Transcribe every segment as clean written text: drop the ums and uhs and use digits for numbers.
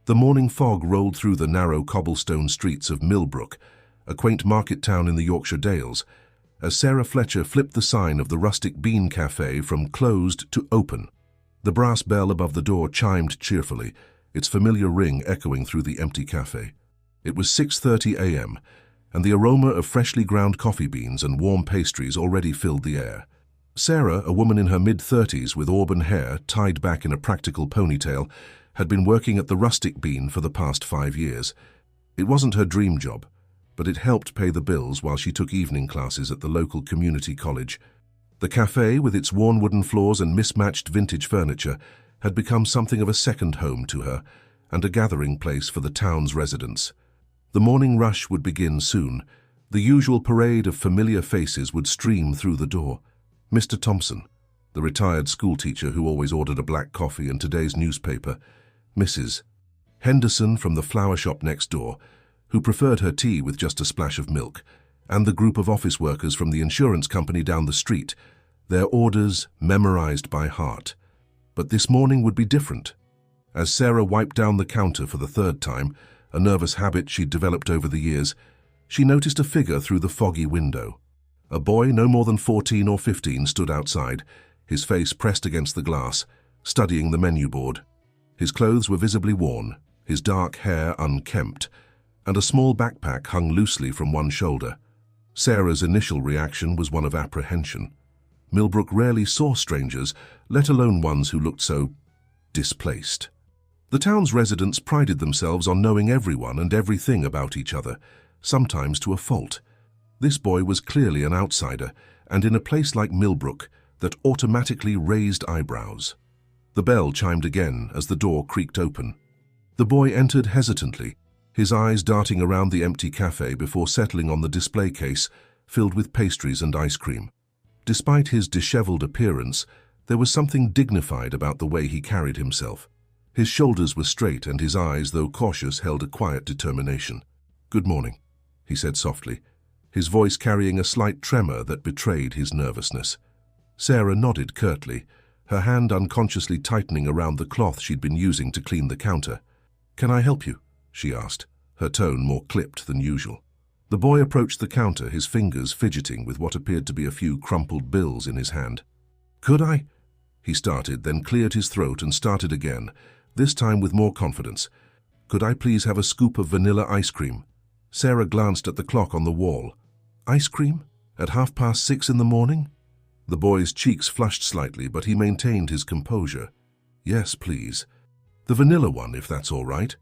The morning fog rolled through the narrow cobblestone streets of Millbrook, a quaint market town in the Yorkshire Dales, as Sarah Fletcher flipped the sign of the Rustic Bean Cafe from closed to open. The brass bell above the door chimed cheerfully, its familiar ring echoing through the empty cafe. It was 6:30 a.m., and the aroma of freshly ground coffee beans and warm pastries already filled the air. Sarah, a woman in her mid-30s with auburn hair tied back in a practical ponytail, had been working at the Rustic Bean for the past 5 years. It wasn't her dream job, but it helped pay the bills while she took evening classes at the local community college. The cafe, with its worn wooden floors and mismatched vintage furniture, had become something of a second home to her and a gathering place for the town's residents. The morning rush would begin soon. The usual parade of familiar faces would stream through the door. Mr. Thompson, the retired schoolteacher who always ordered a black coffee and today's newspaper, Mrs. Henderson from the flower shop next door, who preferred her tea with just a splash of milk, and the group of office workers from the insurance company down the street, their orders memorized by heart. But this morning would be different. As Sarah wiped down the counter for the third time, a nervous habit she'd developed over the years, she noticed a figure through the foggy window. A boy no more than 14 or 15 stood outside, his face pressed against the glass, studying the menu board. His clothes were visibly worn, his dark hair unkempt, and a small backpack hung loosely from one shoulder. Sarah's initial reaction was one of apprehension. Millbrook rarely saw strangers, let alone ones who looked so displaced. The town's residents prided themselves on knowing everyone and everything about each other, sometimes to a fault. This boy was clearly an outsider, and in a place like Millbrook, that automatically raised eyebrows. The bell chimed again as the door creaked open. The boy entered hesitantly, his eyes darting around the empty cafe before settling on the display case filled with pastries and ice cream. Despite his disheveled appearance, there was something dignified about the way he carried himself. His shoulders were straight and his eyes, though cautious, held a quiet determination. "Good morning," he said softly, his voice carrying a slight tremor that betrayed his nervousness. Sarah nodded curtly, her hand unconsciously tightening around the cloth she'd been using to clean the counter. "Can I help you?" she asked, her tone more clipped than usual. The boy approached the counter, his fingers fidgeting with what appeared to be a few crumpled bills in his hand. "Could I?" he started, then cleared his throat and started again, this time with more confidence. "Could I please have a scoop of vanilla ice cream?" Sarah glanced at the clock on the wall. "Ice cream? At 6:30 in the morning?" The boy's cheeks flushed slightly, but he maintained his composure. "Yes, please. The vanilla one, if that's all right."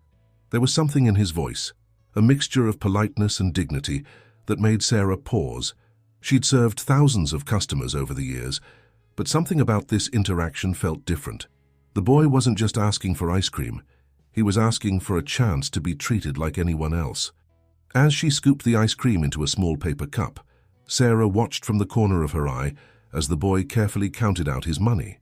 There was something in his voice, a mixture of politeness and dignity, that made Sarah pause. She'd served thousands of customers over the years, but something about this interaction felt different. The boy wasn't just asking for ice cream, he was asking for a chance to be treated like anyone else. As she scooped the ice cream into a small paper cup, Sarah watched from the corner of her eye as the boy carefully counted out his money.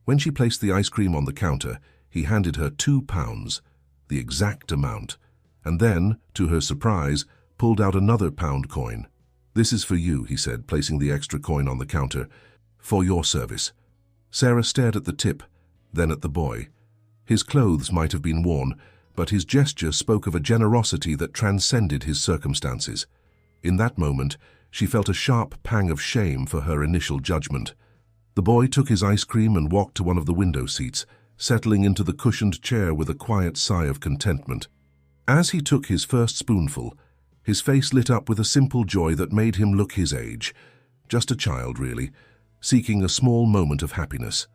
When she placed the ice cream on the counter, he handed her £2, the exact amount, and then, to her surprise, pulled out another pound coin. "This is for you," he said, placing the extra coin on the counter. "For your service." Sarah stared at the tip, then at the boy. His clothes might have been worn, but his gesture spoke of a generosity that transcended his circumstances. In that moment, she felt a sharp pang of shame for her initial judgment. The boy took his ice cream and walked to one of the window seats, settling into the cushioned chair with a quiet sigh of contentment. As he took his first spoonful, his face lit up with a simple joy that made him look his age. Just a child, really, seeking a small moment of happiness.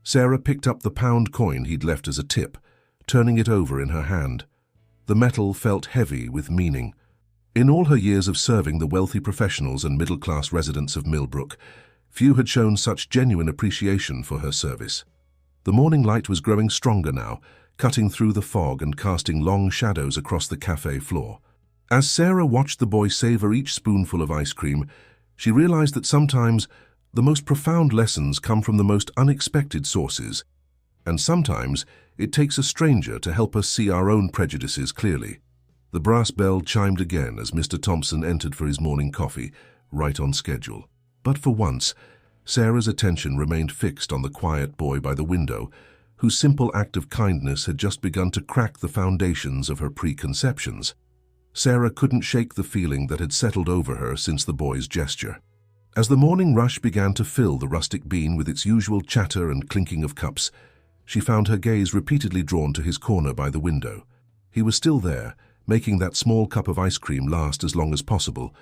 Sarah picked up the pound coin he'd left as a tip, turning it over in her hand. The metal felt heavy with meaning. In all her years of serving the wealthy professionals and middle-class residents of Millbrook, few had shown such genuine appreciation for her service. The morning light was growing stronger now, cutting through the fog and casting long shadows across the cafe floor. As Sarah watched the boy savor each spoonful of ice cream, she realized that sometimes the most profound lessons come from the most unexpected sources, and sometimes it takes a stranger to help us see our own prejudices clearly. The brass bell chimed again as Mr. Thompson entered for his morning coffee, right on schedule. But for once, Sarah's attention remained fixed on the quiet boy by the window, whose simple act of kindness had just begun to crack the foundations of her preconceptions. Sarah couldn't shake the feeling that had settled over her since the boy's gesture. As the morning rush began to fill the rustic bean with its usual chatter and clinking of cups, she found her gaze repeatedly drawn to his corner by the window. He was still there, making that small cup of ice cream last as long as possible,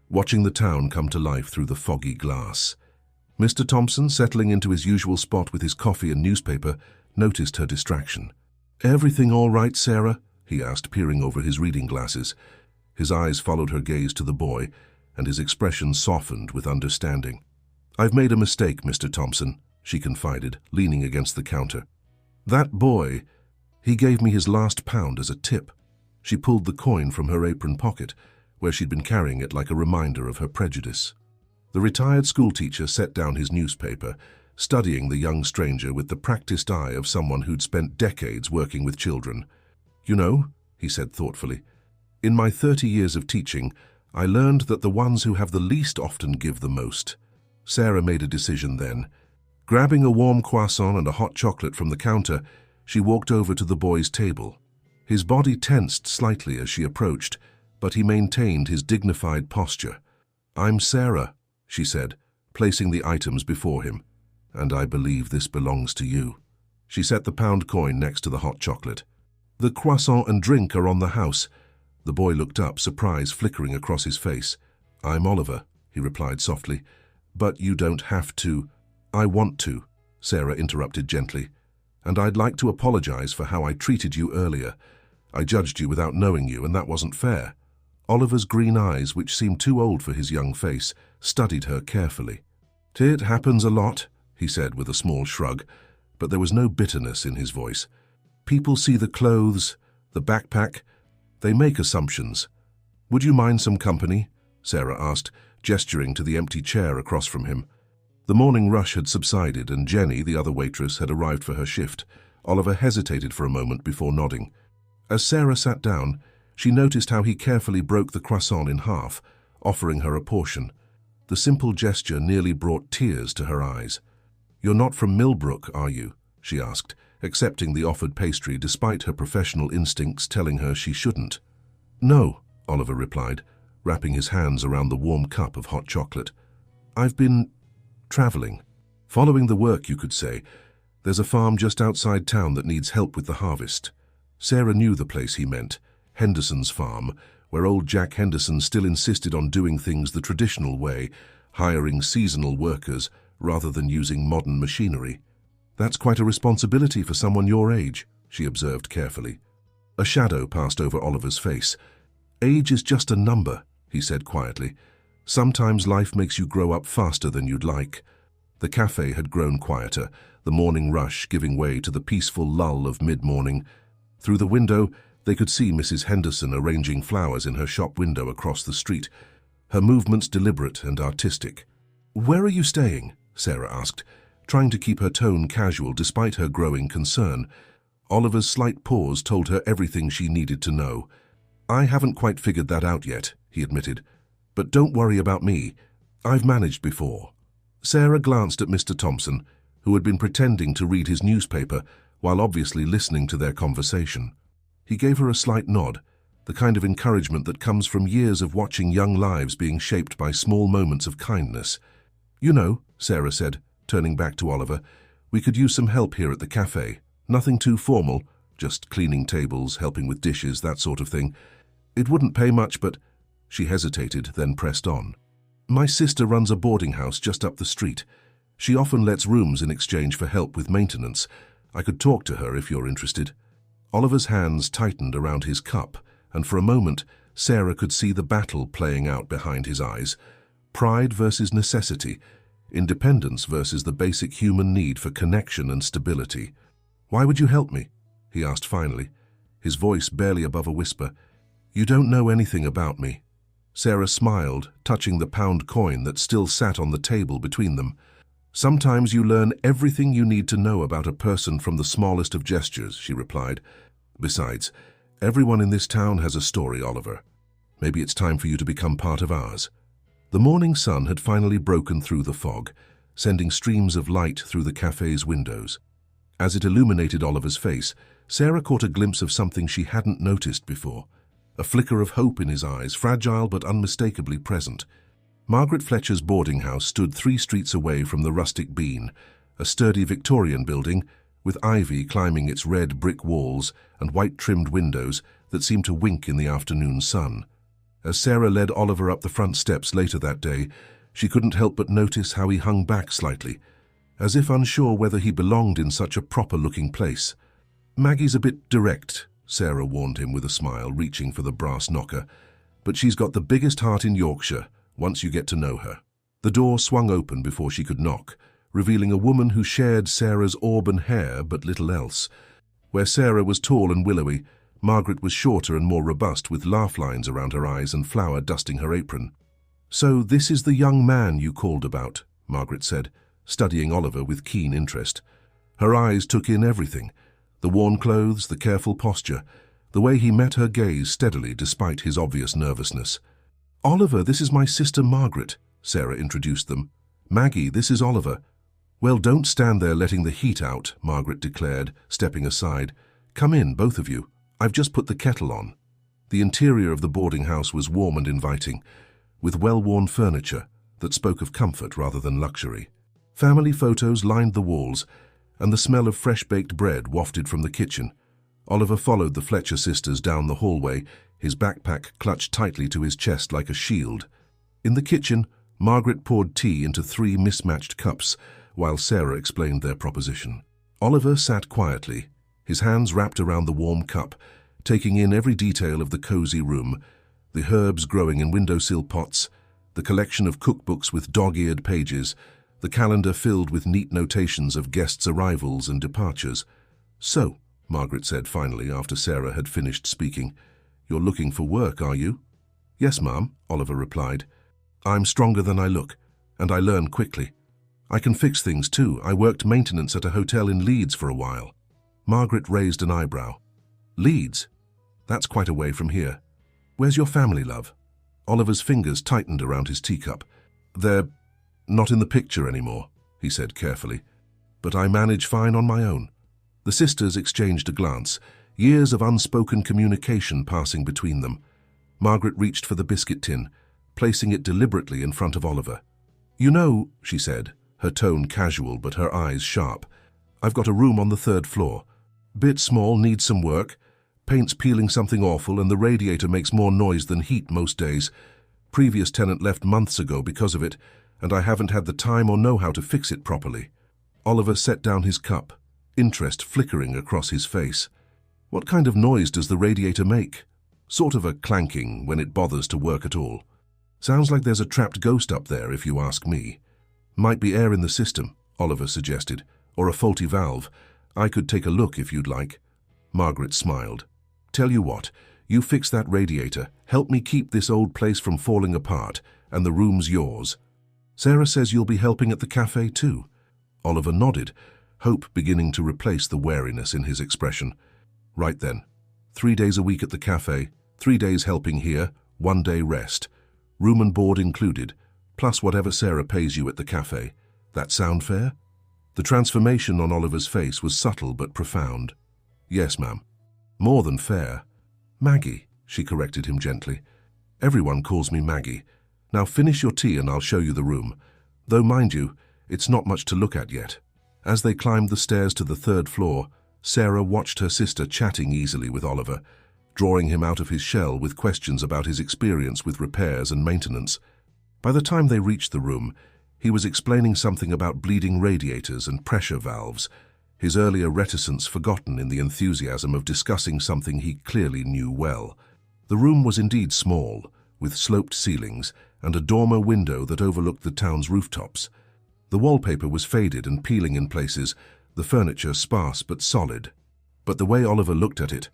watching the town come to life through the foggy glass. Mr. Thompson, settling into his usual spot with his coffee and newspaper, noticed her distraction. "Everything all right, Sarah?" he asked, peering over his reading glasses. His eyes followed her gaze to the boy, and his expression softened with understanding. "I've made a mistake, Mr. Thompson," she confided, leaning against the counter. "That boy, he gave me his last pound as a tip." She pulled the coin from her apron pocket, where she'd been carrying it like a reminder of her prejudice. The retired schoolteacher set down his newspaper, studying the young stranger with the practiced eye of someone who'd spent decades working with children. "You know," he said thoughtfully, "in my 30 years of teaching, I learned that the ones who have the least often give the most." Sarah made a decision then. Grabbing a warm croissant and a hot chocolate from the counter, she walked over to the boy's table. His body tensed slightly as she approached, but he maintained his dignified posture. "I'm Sarah," she said, placing the items before him, "and I believe this belongs to you." She set the pound coin next to the hot chocolate. "The croissant and drink are on the house." The boy looked up, surprise flickering across his face. "I'm Oliver," he replied softly. "But you don't have to." "I want to," Sarah interrupted gently. "And I'd like to apologize for how I treated you earlier. I judged you without knowing you, and that wasn't fair." Oliver's green eyes, which seemed too old for his young face, studied her carefully. "It happens a lot," he said with a small shrug, but there was no bitterness in his voice. "People see the clothes, the backpack. They make assumptions. Would you mind some company?" Sarah asked, gesturing to the empty chair across from him. The morning rush had subsided, and Jenny, the other waitress, had arrived for her shift. Oliver hesitated for a moment before nodding. As Sarah sat down, she noticed how he carefully broke the croissant in half, offering her a portion. The simple gesture nearly brought tears to her eyes. "You're not from Millbrook, are you?" she asked, accepting the offered pastry despite her professional instincts telling her she shouldn't. "No," Oliver replied, wrapping his hands around the warm cup of hot chocolate. "I've been traveling. Following the work, you could say. There's a farm just outside town that needs help with the harvest." Sarah knew the place he meant, Henderson's farm, where old Jack Henderson still insisted on doing things the traditional way, hiring seasonal workers rather than using modern machinery. "That's quite a responsibility for someone your age," she observed carefully. A shadow passed over Oliver's face. "Age is just a number," he said quietly. "Sometimes life makes you grow up faster than you'd like." The cafe had grown quieter, the morning rush giving way to the peaceful lull of mid-morning. Through the window, they could see Mrs. Henderson arranging flowers in her shop window across the street, her movements deliberate and artistic. "Where are you staying?" Sarah asked, trying to keep her tone casual despite her growing concern. Oliver's slight pause told her everything she needed to know. "I haven't quite figured that out yet," he admitted. "But don't worry about me. I've managed before." Sarah glanced at Mr. Thompson, who had been pretending to read his newspaper while obviously listening to their conversation. He gave her a slight nod, the kind of encouragement that comes from years of watching young lives being shaped by small moments of kindness. "You know," Sarah said, turning back to Oliver, "we could use some help here at the cafe. Nothing too formal, just cleaning tables, helping with dishes, that sort of thing. It wouldn't pay much, but—" She hesitated, then pressed on. "My sister runs a boarding house just up the street. She often lets rooms in exchange for help with maintenance. I could talk to her if you're interested." Oliver's hands tightened around his cup, and for a moment, Sarah could see the battle playing out behind his eyes. Pride versus necessity, independence versus the basic human need for connection and stability. "Why would you help me?" he asked finally, his voice barely above a whisper. "You don't know anything about me." Sarah smiled, touching the pound coin that still sat on the table between them. "Sometimes you learn everything you need to know about a person from the smallest of gestures," she replied. "Besides, everyone in this town has a story, Oliver. Maybe it's time for you to become part of ours." The morning sun had finally broken through the fog, sending streams of light through the cafe's windows. As it illuminated Oliver's face, Sarah caught a glimpse of something she hadn't noticed before. A flicker of hope in his eyes, fragile but unmistakably present. Margaret Fletcher's boarding house stood 3 streets away from the Rustic Bean, a sturdy Victorian building with ivy climbing its red brick walls and white-trimmed windows that seemed to wink in the afternoon sun. As Sarah led Oliver up the front steps later that day, she couldn't help but notice how he hung back slightly, as if unsure whether he belonged in such a proper-looking place. "Maggie's a bit direct," Sarah warned him with a smile, reaching for the brass knocker, "but she's got the biggest heart in Yorkshire, once you get to know her." The door swung open before she could knock, revealing a woman who shared Sarah's auburn hair but little else. Where Sarah was tall and willowy, Margaret was shorter and more robust, with laugh lines around her eyes and flour dusting her apron. "So this is the young man you called about," Margaret said, studying Oliver with keen interest. Her eyes took in everything: the worn clothes, the careful posture, the way he met her gaze steadily despite his obvious nervousness. "Oliver, this is my sister Margaret," Sarah introduced them. "Maggie, this is Oliver." "Well, don't stand there letting the heat out," Margaret declared, stepping aside. "Come in, both of you. I've just put the kettle on." The interior of the boarding house was warm and inviting, with well-worn furniture that spoke of comfort rather than luxury. Family photos lined the walls, and the smell of fresh-baked bread wafted from the kitchen. Oliver followed the Fletcher sisters down the hallway, his backpack clutched tightly to his chest like a shield. In the kitchen, Margaret poured tea into 3 mismatched cups, while Sarah explained their proposition. Oliver sat quietly, his hands wrapped around the warm cup, taking in every detail of the cozy room: the herbs growing in windowsill pots, the collection of cookbooks with dog-eared pages, the calendar filled with neat notations of guests' arrivals and departures. "So," Margaret said finally after Sarah had finished speaking, "you're looking for work, are you?" "Yes, ma'am," Oliver replied. "I'm stronger than I look, and I learn quickly. I can fix things too. I worked maintenance at a hotel in Leeds for a while." Margaret raised an eyebrow. "Leeds? That's quite a way from here. Where's your family, love?" Oliver's fingers tightened around his teacup. "They're not in the picture anymore," he said carefully, "but I manage fine on my own." The sisters exchanged a glance, years of unspoken communication passing between them. Margaret reached for the biscuit tin, placing it deliberately in front of Oliver. "You know," she said, her tone casual but her eyes sharp, "I've got a room on the 3rd floor. Bit small, needs some work. Paint's peeling something awful and the radiator makes more noise than heat most days. Previous tenant left months ago because of it, and I haven't had the time or know-how to fix it properly." Oliver set down his cup, interest flickering across his face. "What kind of noise does the radiator make?" "Sort of a clanking when it bothers to work at all. Sounds like there's a trapped ghost up there, if you ask me." "Might be air in the system," Oliver suggested, "or a faulty valve. I could take a look if you'd like." Margaret smiled. "Tell you what, you fix that radiator, help me keep this old place from falling apart, and the room's yours. Sarah says you'll be helping at the cafe too." Oliver nodded, hope beginning to replace the wariness in his expression. "Right then. 3 days a week at the cafe, 3 days helping here, 1 day rest. Room and board included, plus whatever Sarah pays you at the cafe. That sound fair?" The transformation on Oliver's face was subtle but profound. "Yes, ma'am." "More than fair." "Maggie," she corrected him gently. "Everyone calls me Maggie. Now finish your tea and I'll show you the room. Though, mind you, it's not much to look at yet." As they climbed the stairs to the 3rd floor, Sarah watched her sister chatting easily with Oliver, drawing him out of his shell with questions about his experience with repairs and maintenance. By the time they reached the room, he was explaining something about bleeding radiators and pressure valves, his earlier reticence forgotten in the enthusiasm of discussing something he clearly knew well. The room was indeed small, with sloped ceilings and a dormer window that overlooked the town's rooftops. The wallpaper was faded and peeling in places, the furniture sparse but solid. But the way Oliver looked at it,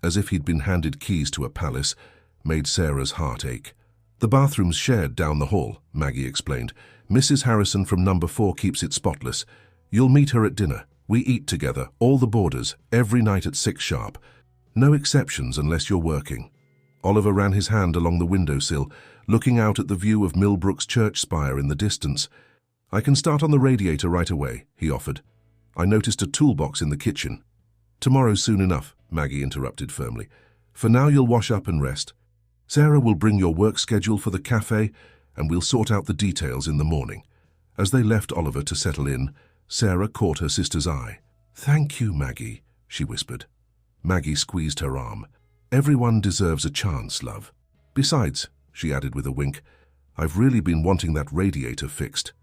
as if he'd been handed keys to a palace, made Sarah's heart ache. "The bathroom's shared down the hall," Maggie explained. "Mrs. Harrison from number 4 keeps it spotless. You'll meet her at dinner. We eat together, all the boarders, every night at 6 sharp. No exceptions unless you're working." Oliver ran his hand along the windowsill, looking out at the view of Millbrook's church spire in the distance. "I can start on the radiator right away," he offered. I noticed a toolbox in the kitchen. Tomorrow's soon enough, Maggie interrupted firmly. For now you'll wash up and rest. Sarah will bring your work schedule for the cafe, and we'll sort out the details in the morning. As they left Oliver to settle in, Sarah caught her sister's eye. Thank you, Maggie, she whispered. Maggie squeezed her arm. Everyone deserves a chance, love. Besides, she added with a wink, I've really been wanting that radiator fixed.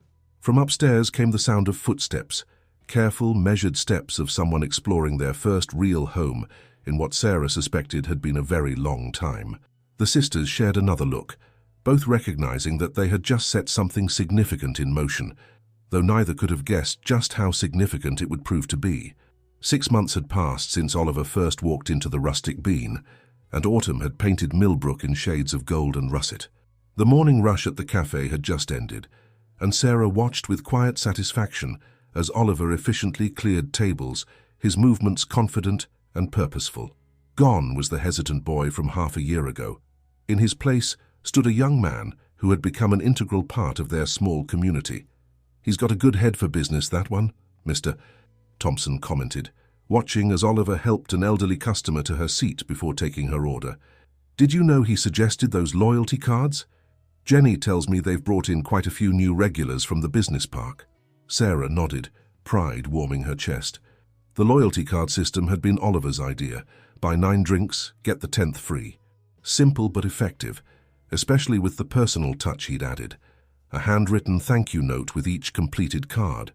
From upstairs came the sound of footsteps, careful, measured steps of someone exploring their first real home in what Sarah suspected had been a very long time. The sisters shared another look, both recognizing that they had just set something significant in motion, though neither could have guessed just how significant it would prove to be. 6 months had passed since Oliver first walked into the rustic bean, and autumn had painted Millbrook in shades of gold and russet. The morning rush at the cafe had just ended, and Sarah watched with quiet satisfaction as Oliver efficiently cleared tables, his movements confident and purposeful. Gone was the hesitant boy from half a year ago. In his place stood a young man who had become an integral part of their small community. He's got a good head for business, that one, Mr. Thompson commented, watching as Oliver helped an elderly customer to her seat before taking her order. Did you know he suggested those loyalty cards? Jenny tells me they've brought in quite a few new regulars from the business park. Sarah nodded, pride warming her chest. The loyalty card system had been Oliver's idea. Buy 9 drinks, get the 10th free. Simple but effective, especially with the personal touch he'd added. A handwritten thank you note with each completed card.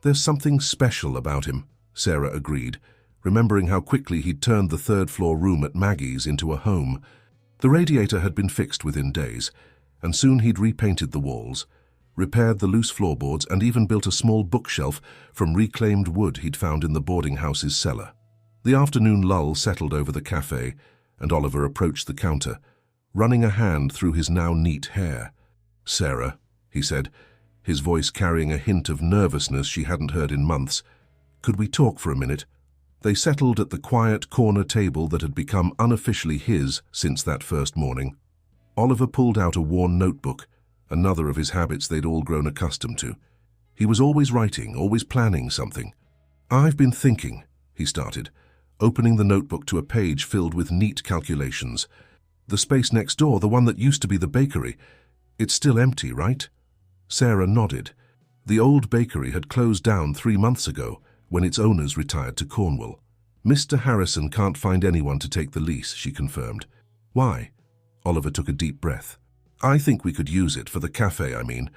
There's something special about him, Sarah agreed, remembering how quickly he'd turned the third-floor room at Maggie's into a home. The radiator had been fixed within days, and soon he'd repainted the walls, repaired the loose floorboards, and even built a small bookshelf from reclaimed wood he'd found in the boarding house's cellar. The afternoon lull settled over the cafe, and Oliver approached the counter, running a hand through his now neat hair. Sarah, he said, his voice carrying a hint of nervousness she hadn't heard in months, could we talk for a minute? They settled at the quiet corner table that had become unofficially his since that first morning. Oliver pulled out a worn notebook, another of his habits they'd all grown accustomed to. He was always writing, always planning something. I've been thinking, he started, opening the notebook to a page filled with neat calculations. The space next door, the one that used to be the bakery, it's still empty, right? Sarah nodded. The old bakery had closed down 3 months ago when its owners retired to Cornwall. Mr. Harrison can't find anyone to take the lease, she confirmed. Why? Oliver took a deep breath. I think we could use it for the cafe, I mean,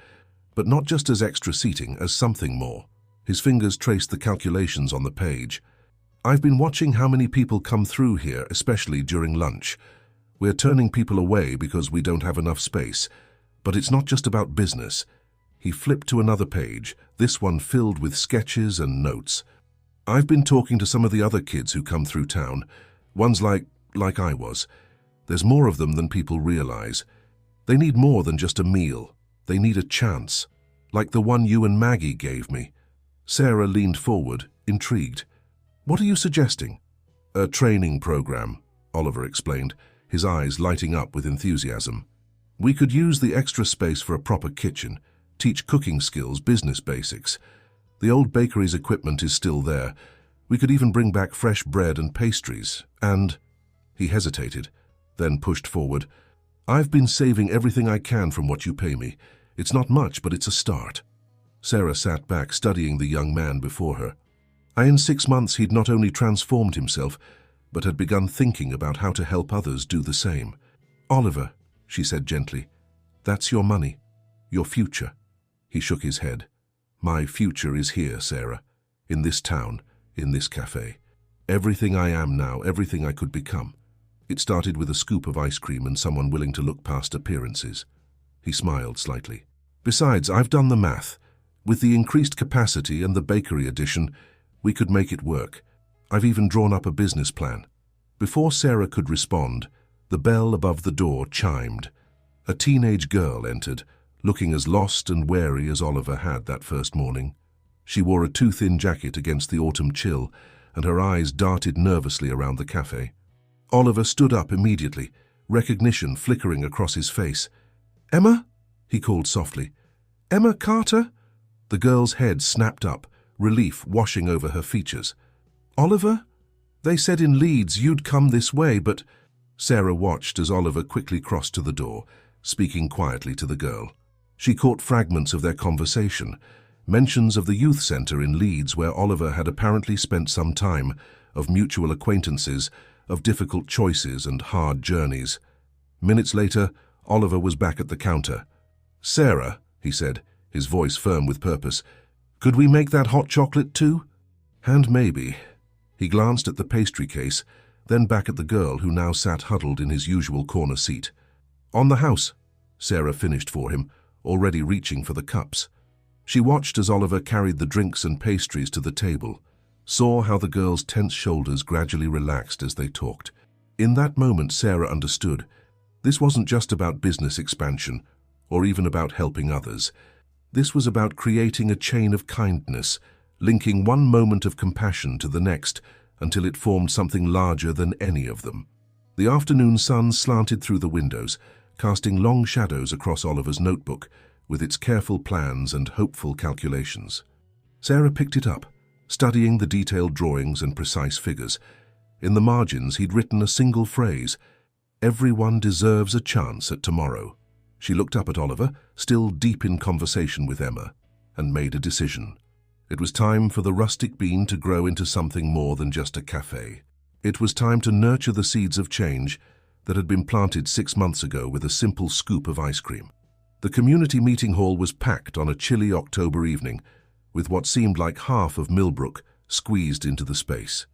but not just as extra seating, as something more. His fingers traced the calculations on the page. I've been watching how many people come through here, especially during lunch. We're turning people away because we don't have enough space. But it's not just about business. He flipped to another page, this one filled with sketches and notes. I've been talking to some of the other kids who come through town, ones like I was. There's more of them than people realize. They need more than just a meal. They need a chance, like the one you and Maggie gave me. Sarah leaned forward, intrigued. What are you suggesting? A training program, Oliver explained, his eyes lighting up with enthusiasm. We could use the extra space for a proper kitchen, teach cooking skills, business basics. The old bakery's equipment is still there. We could even bring back fresh bread and pastries, and... He hesitated, then pushed forward. I've been saving everything I can from what you pay me. It's not much, but it's a start. Sarah sat back, studying the young man before her. In 6 months he'd not only transformed himself, but had begun thinking about how to help others do the same. Oliver, she said gently, that's your money, your future. He shook his head. My future is here, Sarah, in this town, in this cafe. Everything I am now, everything I could become. It started with a scoop of ice cream and someone willing to look past appearances. He smiled slightly. Besides, I've done the math. With the increased capacity and the bakery addition, we could make it work. I've even drawn up a business plan. Before Sarah could respond, the bell above the door chimed. A teenage girl entered, looking as lost and wary as Oliver had that first morning. She wore a too-thin jacket against the autumn chill, and her eyes darted nervously around the cafe. Oliver stood up immediately, recognition flickering across his face. "Emma?" he called softly. "Emma Carter?" The girl's head snapped up, relief washing over her features. "Oliver? They said in Leeds you'd come this way, but—" Sarah watched as Oliver quickly crossed to the door, speaking quietly to the girl. She caught fragments of their conversation, mentions of the youth centre in Leeds where Oliver had apparently spent some time, of mutual acquaintances, of difficult choices and hard journeys. Minutes later, Oliver was back at the counter. "Sarah," he said, his voice firm with purpose, "could we make that hot chocolate too?" "And maybe." He glanced at the pastry case, then back at the girl who now sat huddled in his usual corner seat. "On the house," Sarah finished for him, already reaching for the cups. She watched as Oliver carried the drinks and pastries to the table, saw how the girl's tense shoulders gradually relaxed as they talked. In that moment, Sarah understood. This wasn't just about business expansion, or even about helping others. This was about creating a chain of kindness, linking one moment of compassion to the next, until it formed something larger than any of them. The afternoon sun slanted through the windows, casting long shadows across Oliver's notebook, with its careful plans and hopeful calculations. Sarah picked it up, studying the detailed drawings and precise figures. In the margins, he'd written a single phrase: "Everyone deserves a chance at tomorrow." She looked up at Oliver, still deep in conversation with Emma, and made a decision. It was time for the Rustic Bean to grow into something more than just a cafe. It was time to nurture the seeds of change that had been planted 6 months ago with a simple scoop of ice cream. The community meeting hall was packed on a chilly October evening, with what seemed like half of Millbrook squeezed into the space.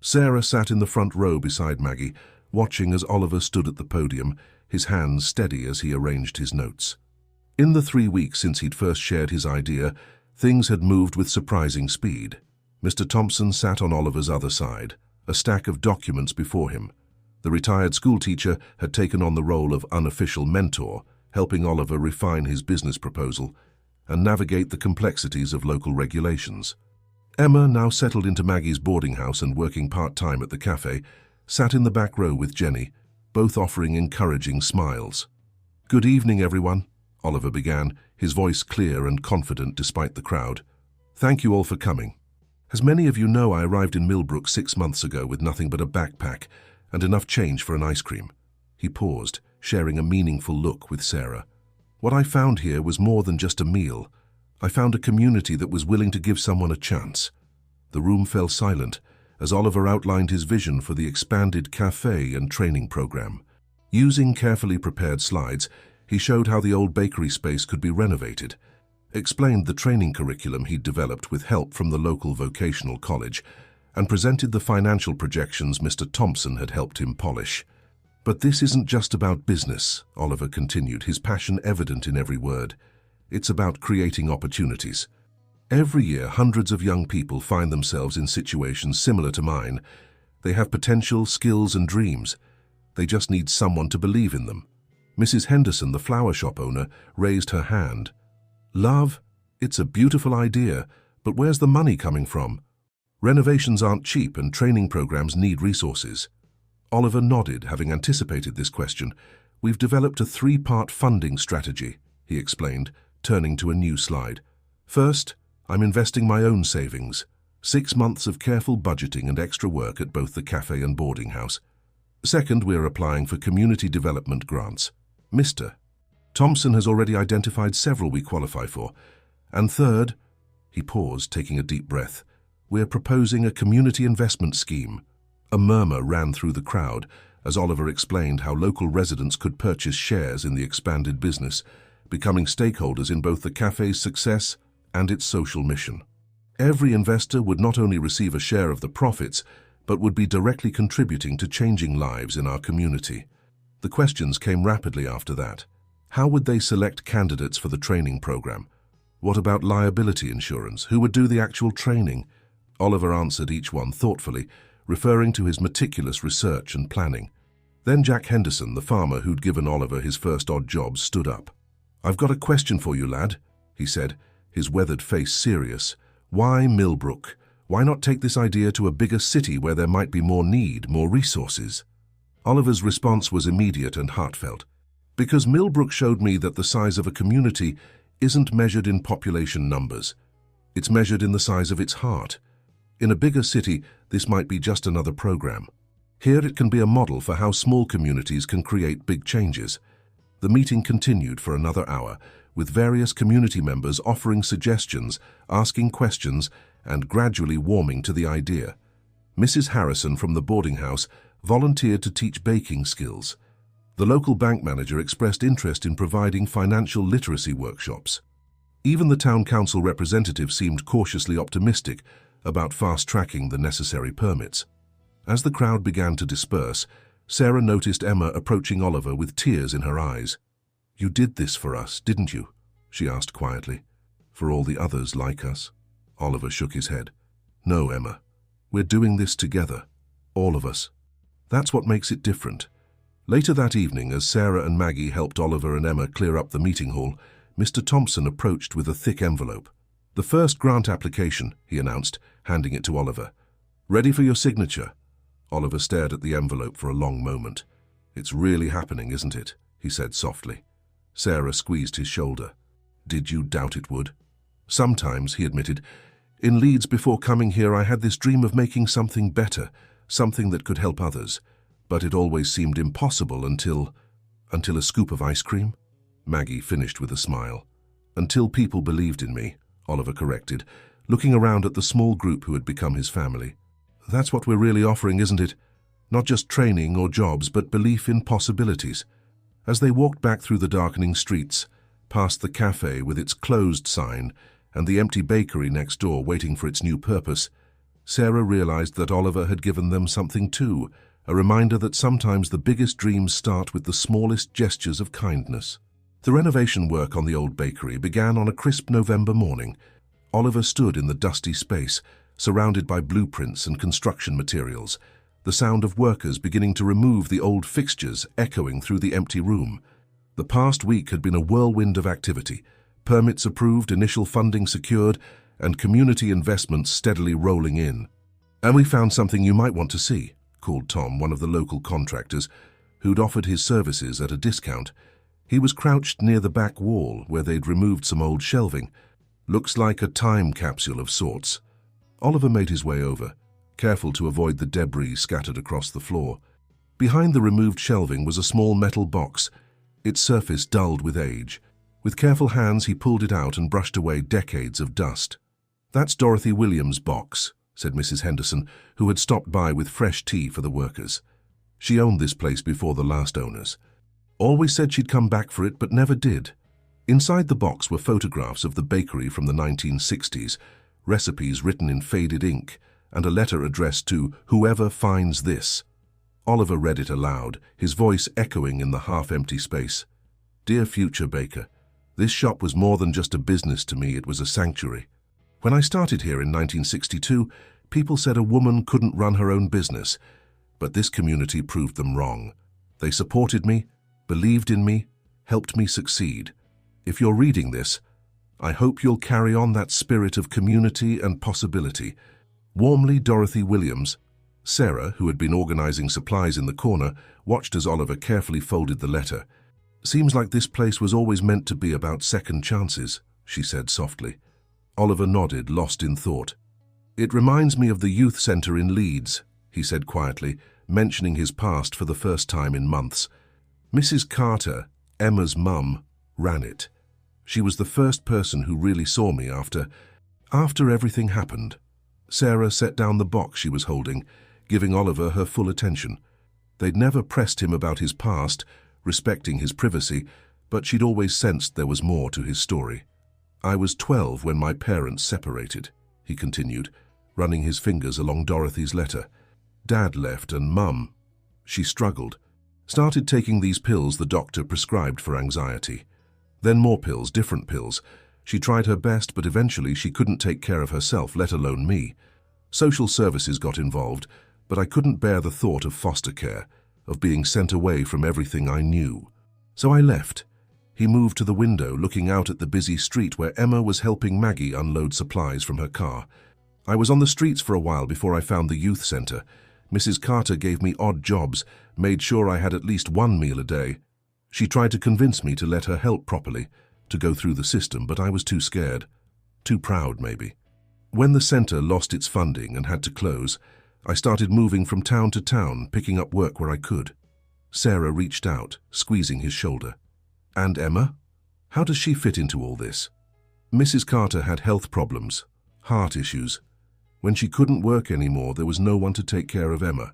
Sarah sat in the front row beside Maggie, watching as Oliver stood at the podium, his hands steady as he arranged his notes. In the 3 weeks since he'd first shared his idea, things had moved with surprising speed. Mr. Thompson sat on Oliver's other side, a stack of documents before him. The retired schoolteacher had taken on the role of unofficial mentor, helping Oliver refine his business proposal and navigate the complexities of local regulations. Emma, now settled into Maggie's boarding house and working part-time at the cafe, sat in the back row with Jenny, both offering encouraging smiles. "Good evening, everyone," Oliver began, his voice clear and confident despite the crowd. "Thank you all for coming. As many of you know, I arrived in Millbrook 6 months ago with nothing but a backpack and enough change for an ice cream." He paused, sharing a meaningful look with Sarah. "What I found here was more than just a meal. I found a community that was willing to give someone a chance." The room fell silent as Oliver outlined his vision for the expanded cafe and training program. Using carefully prepared slides, he showed how the old bakery space could be renovated, explained the training curriculum he'd developed with help from the local vocational college, and presented the financial projections Mr. Thompson had helped him polish. "But this isn't just about business," Oliver continued, his passion evident in every word. "It's about creating opportunities. Every year, hundreds of young people find themselves in situations similar to mine. They have potential, skills, and dreams. They just need someone to believe in them." Mrs. Henderson, the flower shop owner, raised her hand. "Love, it's a beautiful idea, but where's the money coming from? Renovations aren't cheap and training programs need resources." Oliver nodded, having anticipated this question. "We've developed a 3-part funding strategy," he explained, turning to a new slide. "First, I'm investing my own savings. 6 months of careful budgeting and extra work at both the cafe and boarding house. Second, we're applying for community development grants. Mr. Thompson has already identified several we qualify for. And third," he paused, taking a deep breath, "we're proposing a community investment scheme." A murmur ran through the crowd as Oliver explained how local residents could purchase shares in the expanded business, becoming stakeholders in both the cafe's success and its social mission. Every investor would not only receive a share of the profits, but would be directly contributing to changing lives in our community. The questions came rapidly after that. How would they select candidates for the training program? What about liability insurance? Who would do the actual training? Oliver answered each one thoughtfully, referring to his meticulous research and planning. Then Jack Henderson, the farmer who'd given Oliver his first odd job, stood up. "I've got a question for you, lad," he said, his weathered face serious. "Why Millbrook? Why not take this idea to a bigger city where there might be more need, more resources?" Oliver's response was immediate and heartfelt. "Because Millbrook showed me that the size of a community isn't measured in population numbers. It's measured in the size of its heart. In a bigger city, this might be just another program. Here it can be a model for how small communities can create big changes. The meeting continued for another hour, with various community members offering suggestions, asking questions, and gradually warming to the idea. Mrs. Harrison from the boarding house volunteered to teach baking skills. The local bank manager expressed interest in providing financial literacy workshops. Even the town council representative seemed cautiously optimistic about fast-tracking the necessary permits. As the crowd began to disperse, Sarah noticed Emma approaching Oliver with tears in her eyes. "You did this for us, didn't you?" she asked quietly. "For all the others like us?" Oliver shook his head. "No, Emma. We're doing this together. All of us. That's what makes it different." Later that evening, as Sarah and Maggie helped Oliver and Emma clear up the meeting hall, Mr. Thompson approached with a thick envelope. "The first grant application," he announced, handing it to Oliver. "Ready for your signature?" Oliver stared at the envelope for a long moment. "It's really happening, isn't it?" he said softly. Sarah squeezed his shoulder. "Did you doubt it would?" "Sometimes," he admitted. "In Leeds, before coming here, I had this dream of making something better, something that could help others. But it always seemed impossible until a scoop of ice cream?" Maggie finished with a smile. "Until people believed in me," Oliver corrected, looking around at the small group who had become his family. "That's what we're really offering, isn't it? Not just training or jobs, but belief in possibilities." As they walked back through the darkening streets, past the cafe with its closed sign and the empty bakery next door waiting for its new purpose, Sarah realized that Oliver had given them something too, a reminder that sometimes the biggest dreams start with the smallest gestures of kindness. The renovation work on the old bakery began on a crisp November morning. Oliver stood in the dusty space, surrounded by blueprints and construction materials, the sound of workers beginning to remove the old fixtures echoing through the empty room. The past week had been a whirlwind of activity, permits approved, initial funding secured, and community investments steadily rolling in. "And we found something you might want to see," called Tom, one of the local contractors, who'd offered his services at a discount. He was crouched near the back wall where they'd removed some old shelving. "Looks like a time capsule of sorts." Oliver made his way over, careful to avoid the debris scattered across the floor. Behind the removed shelving was a small metal box, its surface dulled with age. With careful hands he pulled it out and brushed away decades of dust. "That's Dorothy Williams' box," said Mrs. Henderson, who had stopped by with fresh tea for the workers. "She owned this place before the last owners. Always said she'd come back for it, but never did." Inside the box were photographs of the bakery from the 1960s, recipes written in faded ink, and a letter addressed to "Whoever finds this." Oliver read it aloud, his voice echoing in the half-empty space. "Dear future baker, this shop was more than just a business to me, it was a sanctuary. When I started here in 1962, people said a woman couldn't run her own business, but this community proved them wrong. They supported me, believed in me, helped me succeed. If you're reading this, I hope you'll carry on that spirit of community and possibility. Warmly, Dorothy Williams." Sarah, who had been organizing supplies in the corner, watched as Oliver carefully folded the letter. "Seems like this place was always meant to be about second chances," she said softly. Oliver nodded, lost in thought. "It reminds me of the youth center in Leeds," he said quietly, mentioning his past for the first time in months. "Mrs. Carter, Emma's mum, ran it. She was the first person who really saw me after everything happened." Sarah set down the box she was holding, giving Oliver her full attention. They'd never pressed him about his past, respecting his privacy, but she'd always sensed there was more to his story. "I was 12 when my parents separated," he continued, running his fingers along Dorothy's letter. "Dad left and Mum, she struggled. Started taking these pills the doctor prescribed for anxiety. Then more pills, different pills. She tried her best, but eventually she couldn't take care of herself, let alone me. Social services got involved, but I couldn't bear the thought of foster care, of being sent away from everything I knew. So I left." He moved to the window, looking out at the busy street where Emma was helping Maggie unload supplies from her car. "I was on the streets for a while before I found the youth center. Mrs. Carter gave me odd jobs, made sure I had at least one meal a day. She tried to convince me to let her help properly, to go through the system, but I was too scared. Too proud, maybe." When the centre lost its funding and had to close, I started moving from town to town, picking up work where I could. Sarah reached out, squeezing his shoulder. And Emma? How does she fit into all this? Mrs. Carter had health problems, heart issues. When she couldn't work anymore, there was no one to take care of Emma.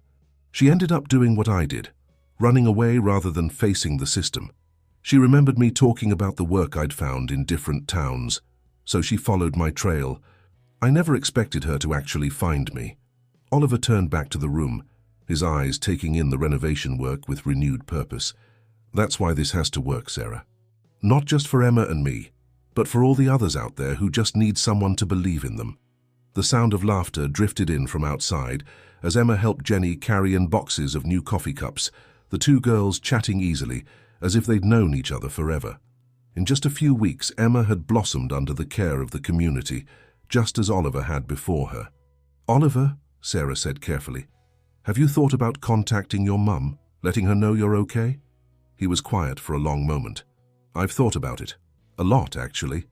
She ended up doing what I did, running away rather than facing the system. She remembered me talking about the work I'd found in different towns, so she followed my trail. I never expected her to actually find me. Oliver turned back to the room, his eyes taking in the renovation work with renewed purpose. That's why this has to work, Sarah. Not just for Emma and me, but for all the others out there who just need someone to believe in them. The sound of laughter drifted in from outside as Emma helped Jenny carry in boxes of new coffee cups, the two girls chatting easily, as if they'd known each other forever. In just a few weeks, Emma had blossomed under the care of the community, just as Oliver had before her. "Oliver," Sarah said carefully, "have you thought about contacting your mum, letting her know you're okay?" He was quiet for a long moment. "I've thought about it. A lot, actually.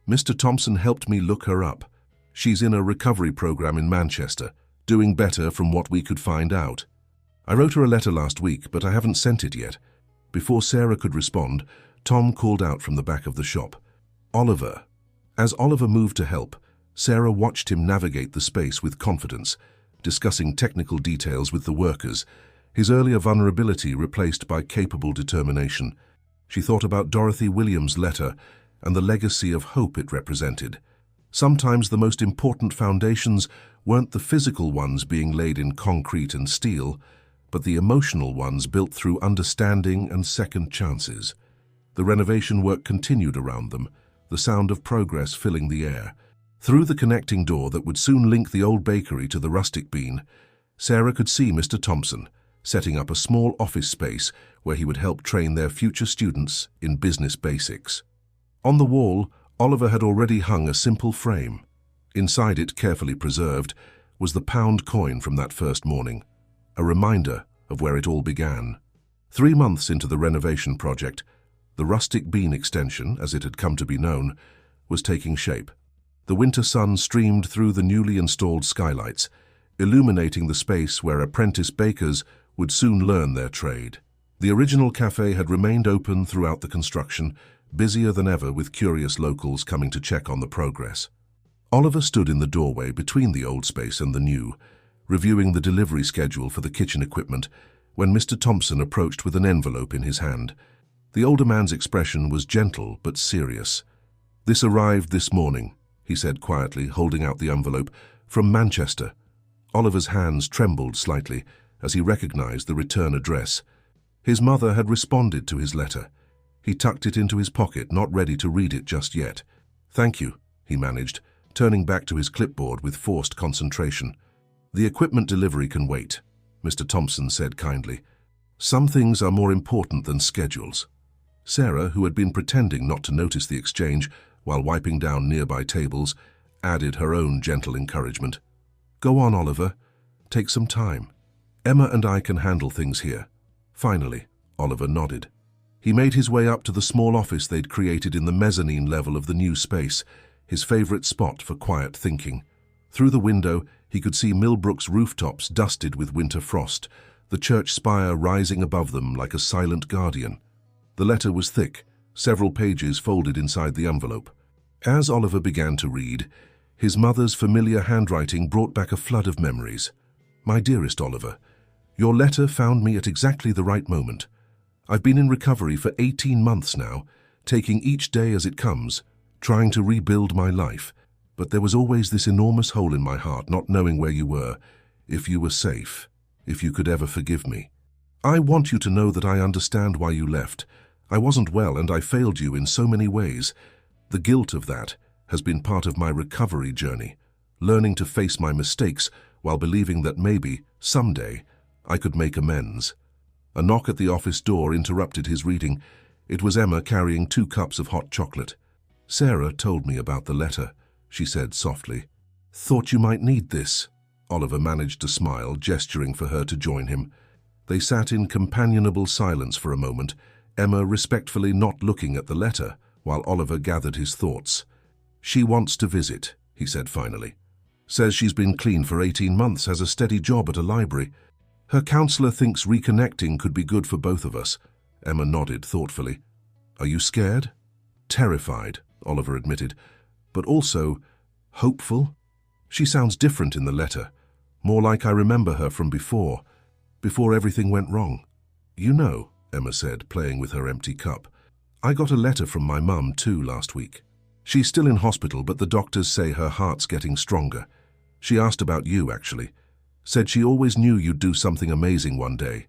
Mr. Thompson helped me look her up. She's in a recovery program in Manchester, doing better from what we could find out. I wrote her a letter last week, but I haven't sent it yet." Before Sarah could respond, Tom called out from the back of the shop, "Oliver." As Oliver moved to help, Sarah watched him navigate the space with confidence, discussing technical details with the workers, his earlier vulnerability replaced by capable determination. She thought about Dorothy Williams' letter and the legacy of hope it represented. Sometimes the most important foundations weren't the physical ones being laid in concrete and steel, but the emotional ones built through understanding and second chances. The renovation work continued around them, the sound of progress filling the air. Through the connecting door that would soon link the old bakery to the rustic bean, Sarah could see Mr. Thompson setting up a small office space where he would help train their future students in business basics. On the wall, Oliver had already hung a simple frame. Inside it, carefully preserved, was the pound coin from that first morning, a reminder of where it all began. 3 months into the renovation project, the rustic bean extension, as it had come to be known, was taking shape. The winter sun streamed through the newly installed skylights, illuminating the space where apprentice bakers would soon learn their trade. The original cafe had remained open throughout the construction, busier than ever with curious locals coming to check on the progress. Oliver stood in the doorway between the old space and the new, reviewing the delivery schedule for the kitchen equipment, when Mr. Thompson approached with an envelope in his hand. The older man's expression was gentle but serious. "This arrived this morning," he said quietly, holding out the envelope, "from Manchester." Oliver's hands trembled slightly as he recognized the return address. His mother had responded to his letter. He tucked it into his pocket, not ready to read it just yet. "Thank you," he managed, turning back to his clipboard with forced concentration. "The equipment delivery can wait," Mr. Thompson said kindly. "Some things are more important than schedules." Sarah, who had been pretending not to notice the exchange while wiping down nearby tables, added her own gentle encouragement. "Go on, Oliver. Take some time. Emma and I can handle things here." Finally, Oliver nodded. He made his way up to the small office they'd created in the mezzanine level of the new space, his favorite spot for quiet thinking. Through the window, he could see Millbrook's rooftops dusted with winter frost, the church spire rising above them like a silent guardian. The letter was thick, several pages folded inside the envelope. As Oliver began to read, his mother's familiar handwriting brought back a flood of memories. "My dearest Oliver, your letter found me at exactly the right moment. I've been in recovery for 18 months now, taking each day as it comes, trying to rebuild my life. But there was always this enormous hole in my heart, not knowing where you were, if you were safe, if you could ever forgive me. I want you to know that I understand why you left. I wasn't well and I failed you in so many ways. The guilt of that has been part of my recovery journey, learning to face my mistakes while believing that maybe, someday, I could make amends." A knock at the office door interrupted his reading. It was Emma carrying 2 cups of hot chocolate. "Sarah told me about the letter," she said softly. "Thought you might need this." Oliver managed to smile, gesturing for her to join him. They sat in companionable silence for a moment, Emma respectfully not looking at the letter, while Oliver gathered his thoughts. "She wants to visit," he said finally. Says she's been clean for 18 months, has a steady job at a library. Her counselor thinks reconnecting could be good for both of us. Emma nodded thoughtfully. Are you scared? Terrified, Oliver admitted, but also hopeful. She sounds different in the letter, more like I remember her from before everything went wrong. You know, Emma said, playing with her empty cup, I got a letter from my mum too last week. She's still in hospital, but the doctors say her heart's getting stronger. She asked about you, actually. Said she always knew you'd do something amazing one day.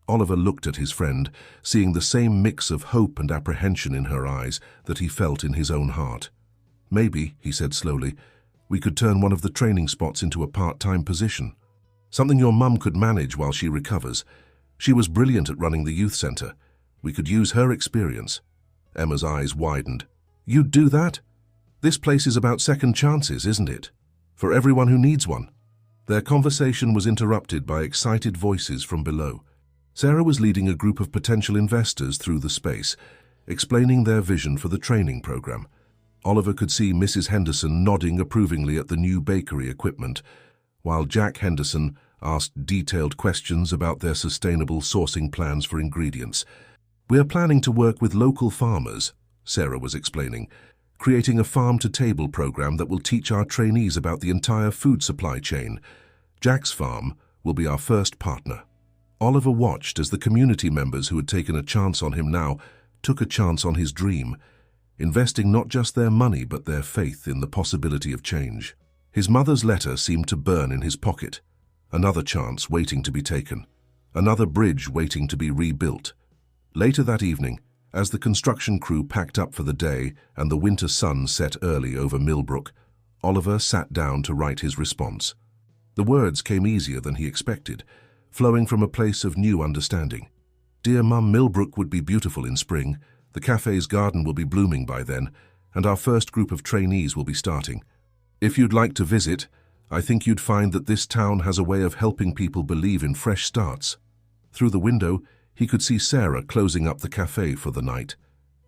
Oliver looked at his friend, seeing the same mix of hope and apprehension in her eyes that he felt in his own heart. Maybe, he said slowly, we could turn one of the training spots into a part-time position. Something your mum could manage while she recovers. She was brilliant at running the youth centre. We could use her experience. Emma's eyes widened. You'd do that? This place is about second chances, isn't it? For everyone who needs one. Their conversation was interrupted by excited voices from below. Sarah was leading a group of potential investors through the space, explaining their vision for the training program. Oliver could see Mrs. Henderson nodding approvingly at the new bakery equipment, while Jack Henderson asked detailed questions about their sustainable sourcing plans for ingredients. We're planning to work with local farmers, Sarah was explaining, creating a farm-to-table program that will teach our trainees about the entire food supply chain. Jack's farm will be our first partner. Oliver watched as the community members who had taken a chance on him now took a chance on his dream, investing not just their money but their faith in the possibility of change. His mother's letter seemed to burn in his pocket. Another chance waiting to be taken. Another bridge waiting to be rebuilt. Later that evening, as the construction crew packed up for the day and the winter sun set early over Millbrook, Oliver sat down to write his response. The words came easier than he expected, flowing from a place of new understanding. Dear Mum, Millbrook would be beautiful in spring, the cafe's garden will be blooming by then, and our first group of trainees will be starting. If you'd like to visit, I think you'd find that this town has a way of helping people believe in fresh starts. Through the window, he could see Sarah closing up the cafe for the night,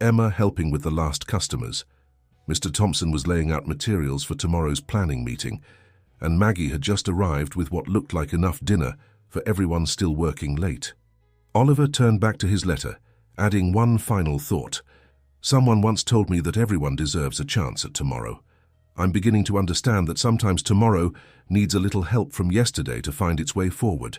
Emma helping with the last customers. Mr. Thompson was laying out materials for tomorrow's planning meeting, and Maggie had just arrived with what looked like enough dinner for everyone still working late. Oliver turned back to his letter, adding one final thought. Someone once told me that everyone deserves a chance at tomorrow. I'm beginning to understand that sometimes tomorrow needs a little help from yesterday to find its way forward.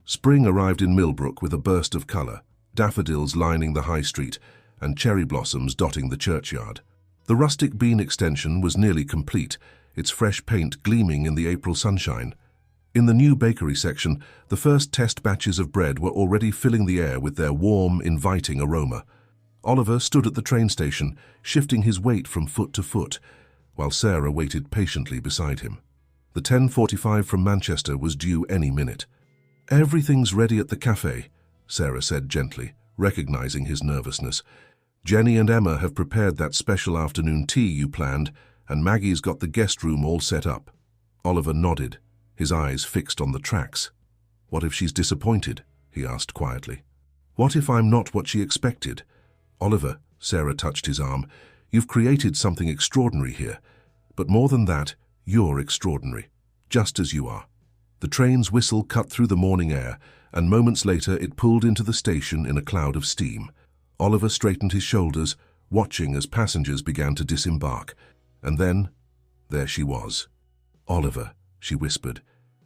Spring arrived in Millbrook with a burst of colour, daffodils lining the high street and cherry blossoms dotting the churchyard. The rustic bean extension was nearly complete, its fresh paint gleaming in the April sunshine. In the new bakery section, the first test batches of bread were already filling the air with their warm, inviting aroma. Oliver stood at the train station, shifting his weight from foot to foot, while Sarah waited patiently beside him. The 10:45 from Manchester was due any minute. Everything's ready at the cafe, Sarah said gently, recognizing his nervousness. Jenny and Emma have prepared that special afternoon tea you planned, and Maggie's got the guest room all set up. Oliver nodded, his eyes fixed on the tracks. What if she's disappointed? He asked quietly. What if I'm not what she expected? Oliver, Sarah touched his arm, you've created something extraordinary here. But more than that, you're extraordinary, just as you are. The train's whistle cut through the morning air, and moments later it pulled into the station in a cloud of steam. Oliver straightened his shoulders, watching as passengers began to disembark. And then, there she was. Oliver, she whispered,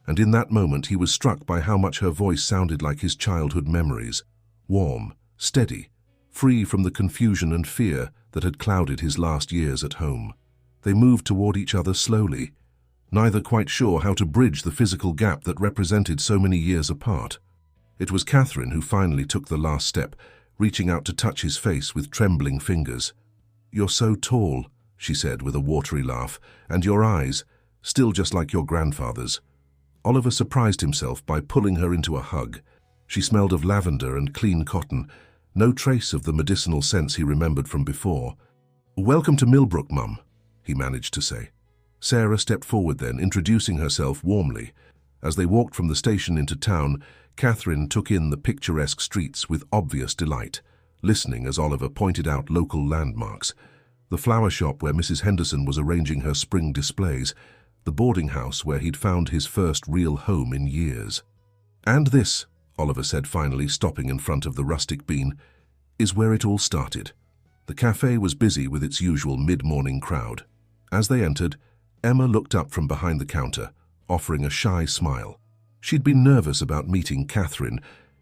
and in that moment he was struck by how much her voice sounded like his childhood memories. Warm, steady, free from the confusion and fear that had clouded his last years at home. They moved toward each other slowly, neither quite sure how to bridge the physical gap that represented so many years apart. It was Catherine who finally took the last step, reaching out to touch his face with trembling fingers. "You're so tall," she said with a watery laugh, "and your eyes, still just like your grandfather's." Oliver surprised himself by pulling her into a hug. She smelled of lavender and clean cotton, no trace of the medicinal scents he remembered from before. "Welcome to Millbrook, Mum," he managed to say. Sarah stepped forward then, introducing herself warmly. As they walked from the station into town, Catherine took in the picturesque streets with obvious delight, listening as Oliver pointed out local landmarks. The flower shop where Mrs. Henderson was arranging her spring displays, the boarding house where he'd found his first real home in years. "And this," Oliver said finally, stopping in front of the rustic bean, "is where it all started." The cafe was busy with its usual mid-morning crowd. As they entered, Emma looked up from behind the counter, offering a shy smile. She'd been nervous about meeting Catherine,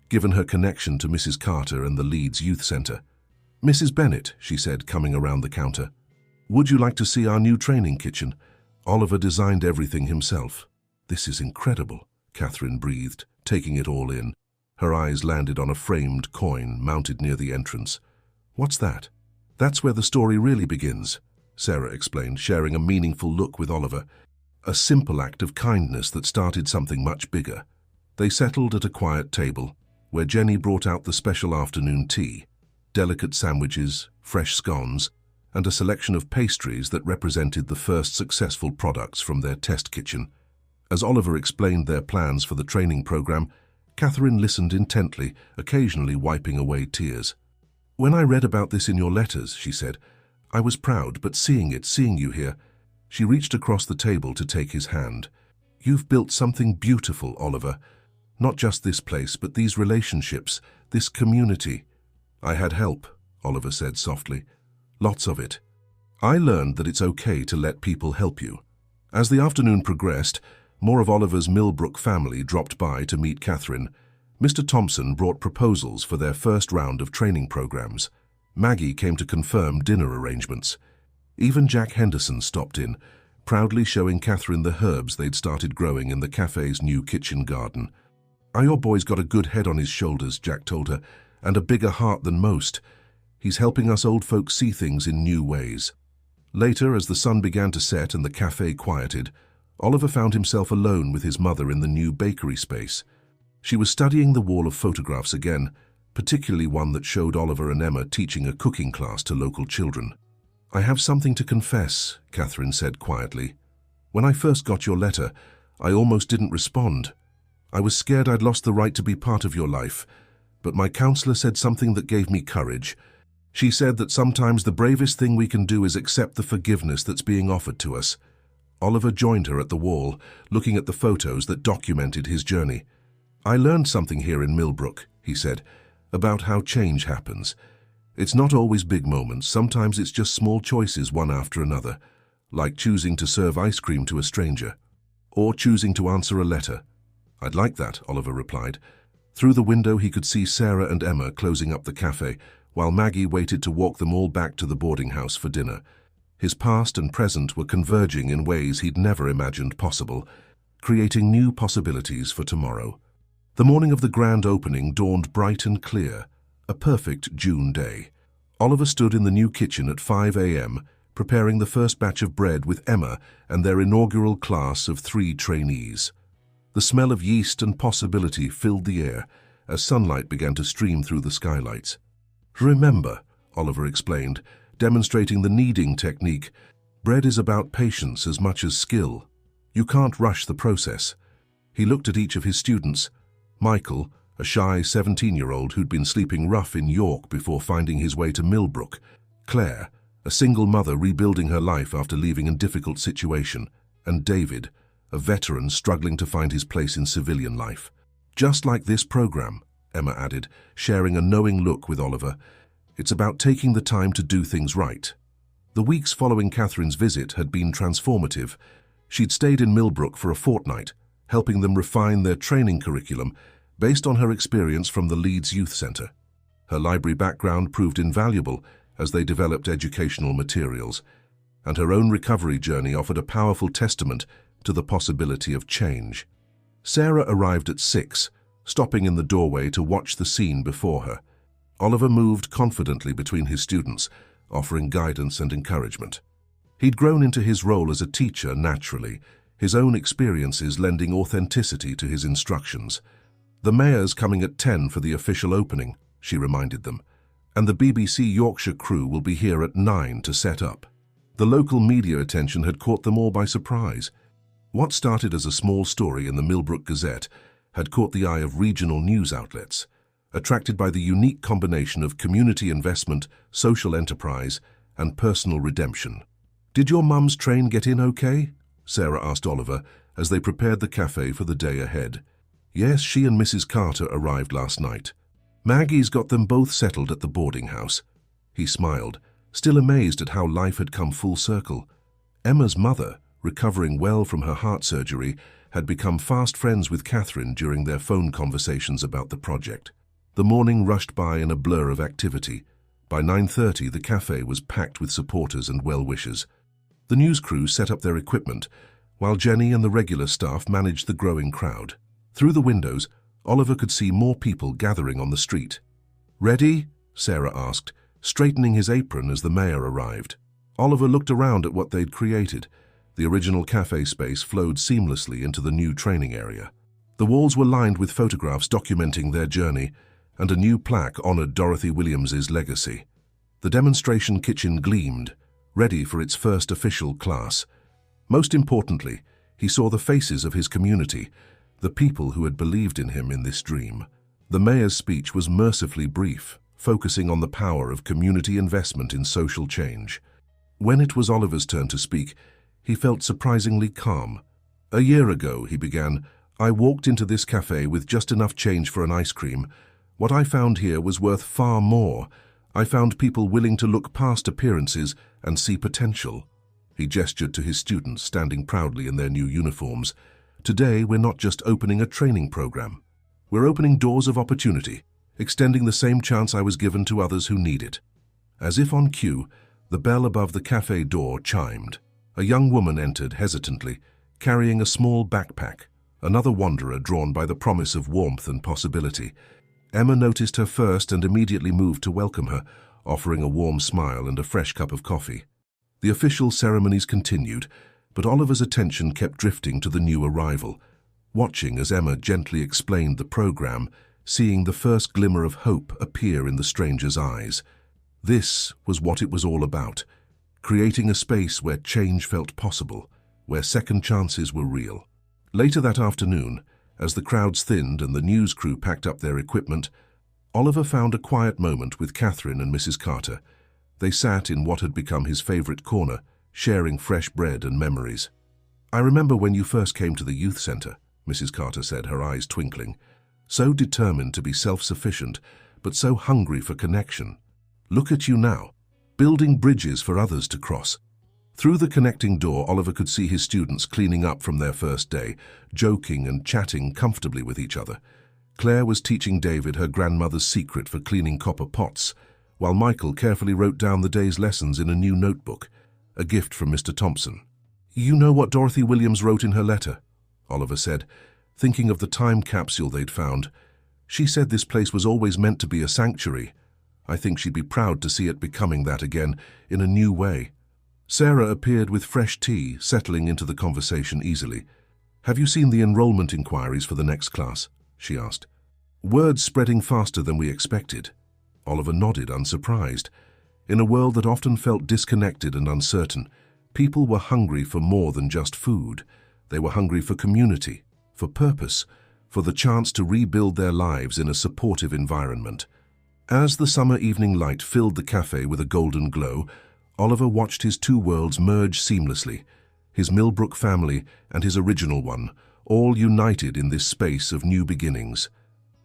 given her connection to Mrs. Carter and the Leeds Youth Centre. "Mrs. Bennett," she said, coming around the counter, "would you like to see our new training kitchen? Oliver designed everything himself." "This is incredible," Catherine breathed, taking it all in. Her eyes landed on a framed coin mounted near the entrance. "What's that?" "That's where the story really begins," Sarah explained, sharing a meaningful look with Oliver. A simple act of kindness that started something much bigger. They settled at a quiet table, where Jenny brought out the special afternoon tea, delicate sandwiches, fresh scones, and a selection of pastries that represented the first successful products from their test kitchen. As Oliver explained their plans for the training program, Catherine listened intently, occasionally wiping away tears. "When I read about this in your letters," she said, "I was proud, but seeing you here..." She reached across the table to take his hand. "You've built something beautiful, Oliver. Not just this place, but these relationships, this community." "I had help," Oliver said softly. "Lots of it. I learned that it's okay to let people help you." As the afternoon progressed, more of Oliver's Millbrook family dropped by to meet Catherine. Mr. Thompson brought proposals for their first round of training programs. Maggie came to confirm dinner arrangements. Even Jack Henderson stopped in, proudly showing Catherine the herbs they'd started growing in the cafe's new kitchen garden. "Your boy's got a good head on his shoulders," Jack told her, "and a bigger heart than most. He's helping us old folks see things in new ways." Later, as the sun began to set and the cafe quieted, Oliver found himself alone with his mother in the new bakery space. She was studying the wall of photographs again, particularly one that showed Oliver and Emma teaching a cooking class to local children. "I have something to confess," Catherine said quietly. "When I first got your letter, I almost didn't respond. I was scared I'd lost the right to be part of your life, but my counselor said something that gave me courage. She said that sometimes the bravest thing we can do is accept the forgiveness that's being offered to us." Oliver joined her at the wall, looking at the photos that documented his journey. "I learned something here in Millbrook," he said, "about how change happens. It's not always big moments, sometimes it's just small choices one after another, like choosing to serve ice cream to a stranger, or choosing to answer a letter." "I'd like that," Oliver replied. Through the window he could see Sarah and Emma closing up the cafe, while Maggie waited to walk them all back to the boarding house for dinner. His past and present were converging in ways he'd never imagined possible, creating new possibilities for tomorrow. The morning of the grand opening dawned bright and clear, a perfect June day. Oliver stood in the new kitchen at 5 a.m., preparing the first batch of bread with Emma and their inaugural class of 3 trainees. The smell of yeast and possibility filled the air as sunlight began to stream through the skylights. "Remember," Oliver explained, demonstrating the kneading technique, "bread is about patience as much as skill. You can't rush the process." He looked at each of his students. Michael, a shy 17-year-old who'd been sleeping rough in York before finding his way to Millbrook. Claire, a single mother rebuilding her life after leaving a difficult situation. And David, a veteran struggling to find his place in civilian life. "Just like this program," Emma added, sharing a knowing look with Oliver. "It's about taking the time to do things right." The weeks following Catherine's visit had been transformative. She'd stayed in Millbrook for a fortnight, helping them refine their training curriculum based on her experience from the Leeds Youth Centre. Her library background proved invaluable as they developed educational materials, and her own recovery journey offered a powerful testament to the possibility of change. Sarah arrived at 6, stopping in the doorway to watch the scene before her. Oliver moved confidently between his students, offering guidance and encouragement. He'd grown into his role as a teacher naturally, his own experiences lending authenticity to his instructions. "The mayor's coming at 10 for the official opening," she reminded them, "and the BBC Yorkshire crew will be here at 9 to set up." The local media attention had caught them all by surprise. What started as a small story in the Millbrook Gazette had caught the eye of regional news outlets, attracted by the unique combination of community investment, social enterprise, and personal redemption. "Did your mum's train get in okay?" Sarah asked Oliver as they prepared the cafe for the day ahead. Yes, she and Mrs. Carter arrived last night. Maggie's got them both settled at the boarding house. He smiled, still amazed at how life had come full circle. Emma's mother, recovering well from her heart surgery, had become fast friends with Catherine during their phone conversations about the project. The morning rushed by in a blur of activity. By 9:30, the cafe was packed with supporters and well-wishers. The news crew set up their equipment, while Jenny and the regular staff managed the growing crowd. Through the windows, Oliver could see more people gathering on the street. "Ready?" Sarah asked, straightening his apron as the mayor arrived. Oliver looked around at what they'd created. The original cafe space flowed seamlessly into the new training area. The walls were lined with photographs documenting their journey, and a new plaque honored Dorothy Williams's legacy. The demonstration kitchen gleamed, ready for its first official class. Most importantly, he saw the faces of his community, the people who had believed in him in this dream. The mayor's speech was mercifully brief, focusing on the power of community investment in social change. When it was Oliver's turn to speak, he felt surprisingly calm. "A year ago," he began, "I walked into this cafe with just enough change for an ice cream. What I found here was worth far more. I found people willing to look past appearances and see potential." He gestured to his students standing proudly in their new uniforms. "Today, we're not just opening a training program. We're opening doors of opportunity, extending the same chance I was given to others who need it." As if on cue, the bell above the cafe door chimed. A young woman entered hesitantly, carrying a small backpack, another wanderer drawn by the promise of warmth and possibility. Emma noticed her first and immediately moved to welcome her, offering a warm smile and a fresh cup of coffee. The official ceremonies continued, but Oliver's attention kept drifting to the new arrival, watching as Emma gently explained the program, seeing the first glimmer of hope appear in the stranger's eyes. This was what it was all about, creating a space where change felt possible, where second chances were real. Later that afternoon, as the crowds thinned and the news crew packed up their equipment, Oliver found a quiet moment with Catherine and Mrs. Carter. They sat in what had become his favorite corner, sharing fresh bread and memories. "I remember when you first came to the youth center," Mrs. Carter said, her eyes twinkling. "So determined to be self-sufficient, but so hungry for connection. Look at you now, building bridges for others to cross." Through the connecting door, Oliver could see his students cleaning up from their first day, joking and chatting comfortably with each other. Claire was teaching David her grandmother's secret for cleaning copper pots, while Michael carefully wrote down the day's lessons in a new notebook, a gift from Mr. Thompson. "You know what Dorothy Williams wrote in her letter?" Oliver said, thinking of the time capsule they'd found. "She said this place was always meant to be a sanctuary. I think she'd be proud to see it becoming that again, in a new way." Sarah appeared with fresh tea, settling into the conversation easily. "Have you seen the enrollment inquiries for the next class?" she asked. "Word's spreading faster than we expected." Oliver nodded, unsurprised. In a world that often felt disconnected and uncertain, people were hungry for more than just food. They were hungry for community, for purpose, for the chance to rebuild their lives in a supportive environment. As the summer evening light filled the cafe with a golden glow, Oliver watched his two worlds merge seamlessly, his Millbrook family and his original one, all united in this space of new beginnings.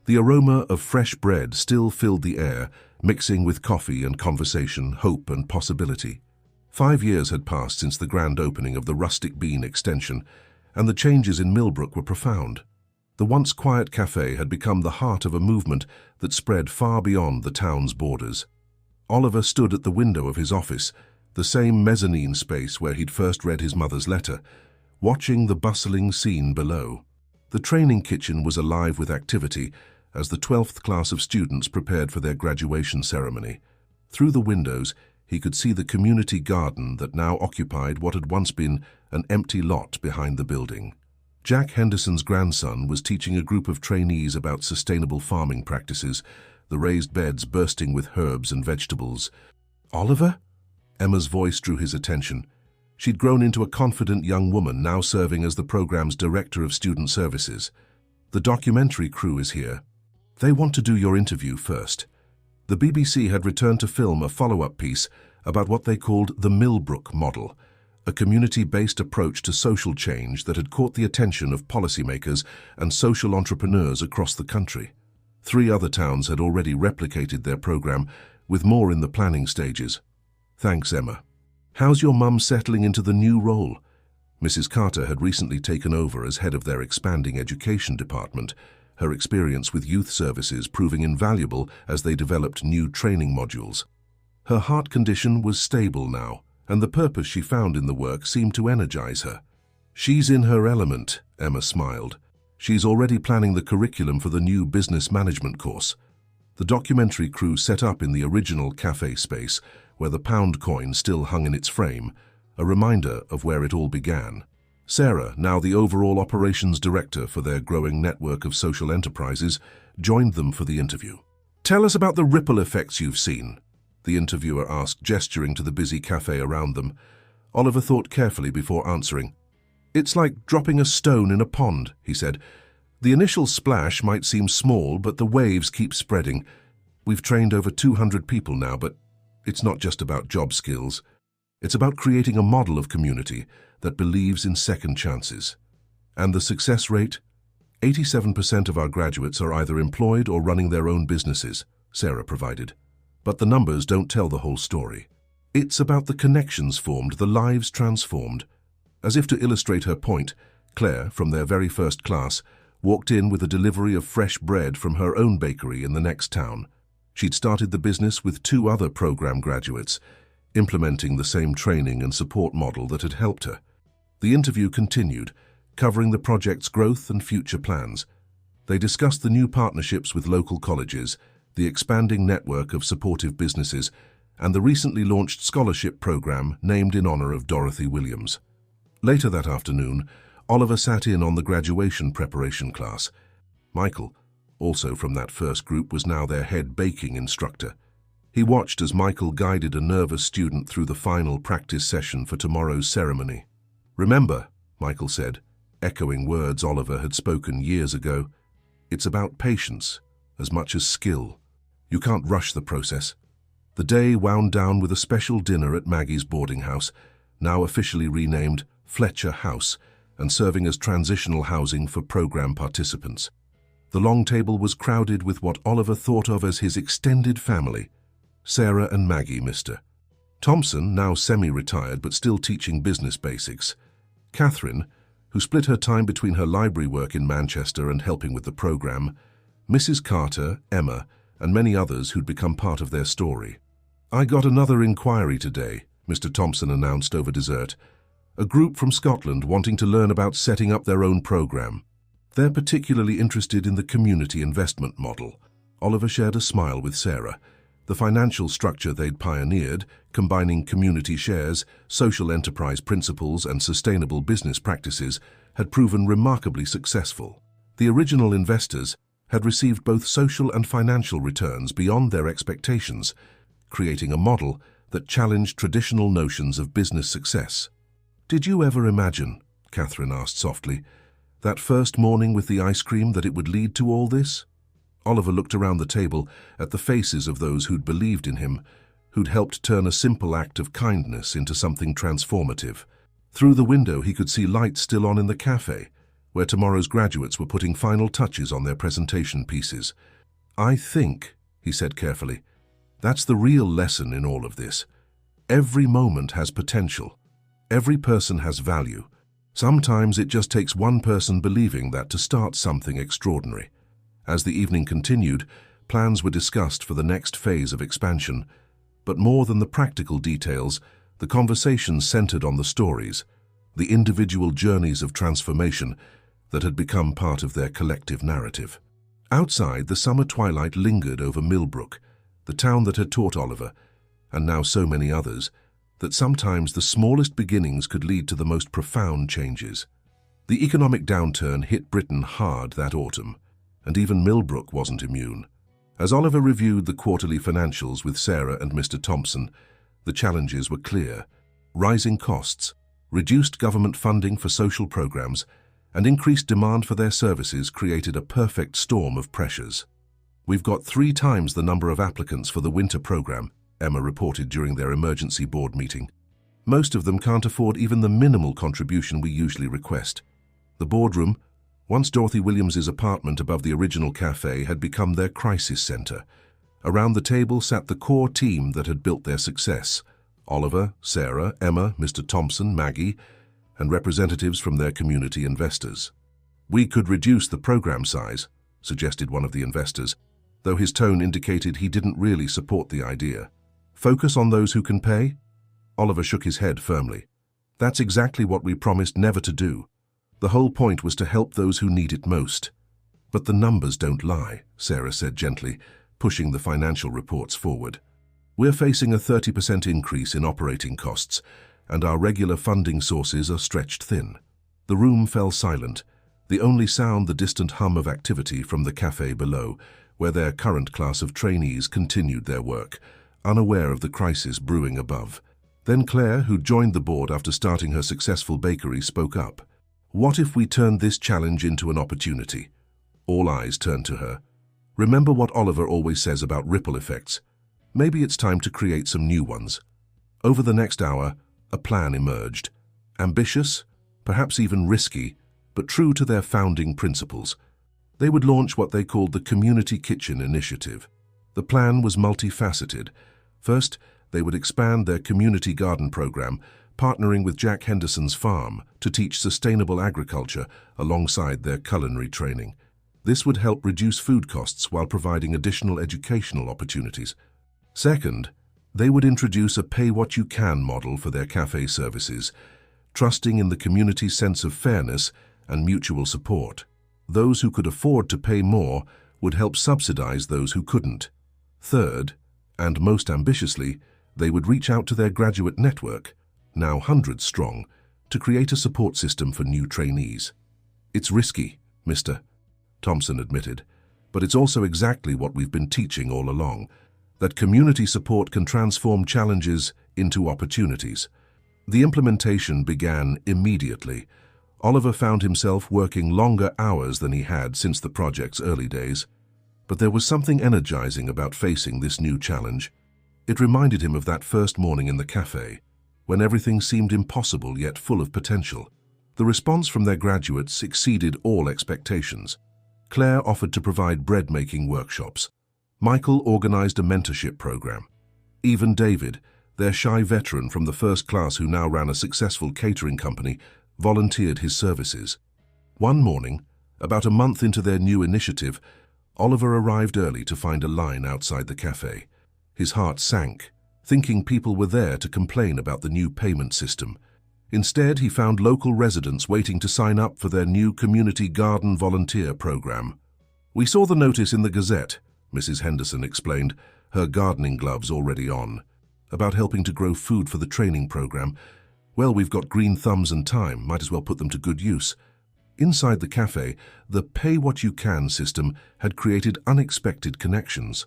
The aroma of fresh bread still filled the air, mixing with coffee and conversation, hope and possibility. 5 years had passed since the grand opening of the Rustic Bean extension, and the changes in Millbrook were profound. The once quiet cafe had become the heart of a movement that spread far beyond the town's borders. Oliver stood at the window of his office, the same mezzanine space where he'd first read his mother's letter, watching the bustling scene below. The training kitchen was alive with activity as the 12th class of students prepared for their graduation ceremony. Through the windows, he could see the community garden that now occupied what had once been an empty lot behind the building. Jack Henderson's grandson was teaching a group of trainees about sustainable farming practices, the raised beds bursting with herbs and vegetables. "Oliver?" Emma's voice drew his attention. She'd grown into a confident young woman, now serving as the program's Director of Student Services. "The documentary crew is here. They want to do your interview first." The BBC had returned to film a follow-up piece about what they called the Millbrook model, a community-based approach to social change that had caught the attention of policymakers and social entrepreneurs across the country. 3 other towns had already replicated their program, with more in the planning stages. Thanks, Emma. How's your mum settling into the new role? Mrs. Carter had recently taken over as head of their expanding education department, her experience with youth services proving invaluable as they developed new training modules. Her heart condition was stable now, and the purpose she found in the work seemed to energize her. She's in her element, Emma smiled. She's already planning the curriculum for the new business management course. The documentary crew set up in the original cafe space, where the pound coin still hung in its frame, a reminder of where it all began. Sarah, now the overall operations director for their growing network of social enterprises, joined them for the interview. Tell us about the ripple effects you've seen, the interviewer asked, gesturing to the busy cafe around them. Oliver thought carefully before answering. It's like dropping a stone in a pond, he said. The initial splash might seem small, but the waves keep spreading. We've trained over 200 people now, but it's not just about job skills. It's about creating a model of community that believes in second chances. And the success rate? 87% of our graduates are either employed or running their own businesses, Sarah provided. But the numbers don't tell the whole story. It's about the connections formed, the lives transformed. As if to illustrate her point, Claire, from their very first class, walked in with a delivery of fresh bread from her own bakery in the next town. She'd started the business with 2 other program graduates, implementing the same training and support model that had helped her. The interview continued, covering the project's growth and future plans. They discussed the new partnerships with local colleges, the expanding network of supportive businesses, and the recently launched scholarship program named in honor of Dorothy Williams. Later that afternoon, Oliver sat in on the graduation preparation class. Michael, also from that first group, was now their head baking instructor. He watched as Michael guided a nervous student through the final practice session for tomorrow's ceremony. Remember, Michael said, echoing words Oliver had spoken years ago, it's about patience as much as skill. You can't rush the process. The day wound down with a special dinner at Maggie's boarding house, now officially renamed Fletcher House, and serving as transitional housing for program participants. The long table was crowded with what Oliver thought of as his extended family, Sarah and Maggie, Mr. Thompson, now semi-retired but still teaching business basics, Catherine, who split her time between her library work in Manchester and helping with the program, Mrs. Carter, Emma, and many others who'd become part of their story. I got another inquiry today, Mr. Thompson announced over dessert. A group from Scotland wanting to learn about setting up their own program. They're particularly interested in the community investment model. Oliver shared a smile with Sarah. The financial structure they'd pioneered, combining community shares, social enterprise principles, and sustainable business practices, had proven remarkably successful. The original investors had received both social and financial returns beyond their expectations, creating a model that challenged traditional notions of business success. Did you ever imagine, Catherine asked softly, that first morning with the ice cream, that it would lead to all this? Oliver looked around the table at the faces of those who'd believed in him, who'd helped turn a simple act of kindness into something transformative. Through the window he could see lights still on in the cafe, where tomorrow's graduates were putting final touches on their presentation pieces. I think, he said carefully, that's the real lesson in all of this. Every moment has potential. Every person has value. Sometimes it just takes one person believing that to start something extraordinary. As the evening continued, plans were discussed for the next phase of expansion, but more than the practical details, the conversations centered on the stories, the individual journeys of transformation that had become part of their collective narrative. Outside, the summer twilight lingered over Millbrook, the town that had taught Oliver, and now so many others, that sometimes the smallest beginnings could lead to the most profound changes. The economic downturn hit Britain hard that autumn, and even Millbrook wasn't immune. As Oliver reviewed the quarterly financials with Sarah and Mr. Thompson, the challenges were clear. Rising costs, reduced government funding for social programs, and increased demand for their services created a perfect storm of pressures. We've got 3 times the number of applicants for the winter program, Emma reported during their emergency board meeting. Most of them can't afford even the minimal contribution we usually request. The boardroom, once Dorothy Williams's apartment above the original cafe, had become their crisis center. Around the table sat the core team that had built their success: Oliver, Sarah, Emma, Mr. Thompson, Maggie, and representatives from their community investors. "We could reduce the program size," suggested one of the investors, though his tone indicated he didn't really support the idea. "Focus on those who can pay?" Oliver shook his head firmly. "That's exactly what we promised never to do. The whole point was to help those who need it most." "But the numbers don't lie," Sarah said gently, pushing the financial reports forward. "We're facing a 30% increase in operating costs, and our regular funding sources are stretched thin." The room fell silent, the only sound the distant hum of activity from the cafe below, where their current class of trainees continued their work, unaware of the crisis brewing above. Then Claire, who joined the board after starting her successful bakery, spoke up. "What if we turned this challenge into an opportunity?" All eyes turned to her. "Remember what Oliver always says about ripple effects? Maybe it's time to create some new ones." Over the next hour, a plan emerged. Ambitious, perhaps even risky, but true to their founding principles. They would launch what they called the Community Kitchen Initiative. The plan was multifaceted. First, they would expand their community garden program, partnering with Jack Henderson's farm to teach sustainable agriculture alongside their culinary training. This would help reduce food costs while providing additional educational opportunities. Second, they would introduce a pay-what-you-can model for their cafe services, trusting in the community's sense of fairness and mutual support. Those who could afford to pay more would help subsidize those who couldn't. Third, and most ambitiously, they would reach out to their graduate network, now hundreds strong, to create a support system for new trainees. "It's risky, Mr. Thompson admitted, "but it's also exactly what we've been teaching all along, that community support can transform challenges into opportunities." The implementation began immediately. Oliver found himself working longer hours than he had since the project's early days. But there was something energizing about facing this new challenge. It reminded him of that first morning in the cafe, when everything seemed impossible yet full of potential. The response from their graduates exceeded all expectations. Claire offered to provide bread-making workshops. Michael organized a mentorship program. Even David, their shy veteran from the first class who now ran a successful catering company, volunteered his services. One morning, about a month into their new initiative, Oliver arrived early to find a line outside the cafe. His heart sank, thinking people were there to complain about the new payment system. Instead, he found local residents waiting to sign up for their new community garden volunteer program. "We saw the notice in the Gazette," Mrs. Henderson explained, her gardening gloves already on, "about helping to grow food for the training program. Well, we've got green thumbs and time, might as well put them to good use." Inside the cafe, the pay-what-you-can system had created unexpected connections.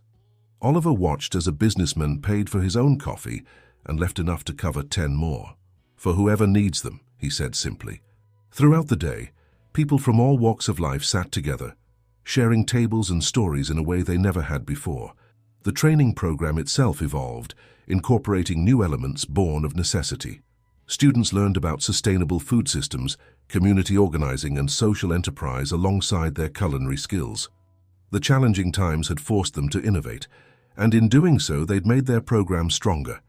Oliver watched as a businessman paid for his own coffee and left enough to cover 10 more. "For whoever needs them," he said simply. Throughout the day, people from all walks of life sat together, sharing tables and stories in a way they never had before. The training program itself evolved, incorporating new elements born of necessity. Students learned about sustainable food systems, community organizing, and social enterprise alongside their culinary skills. The challenging times had forced them to innovate, and in doing so, they'd made their program stronger.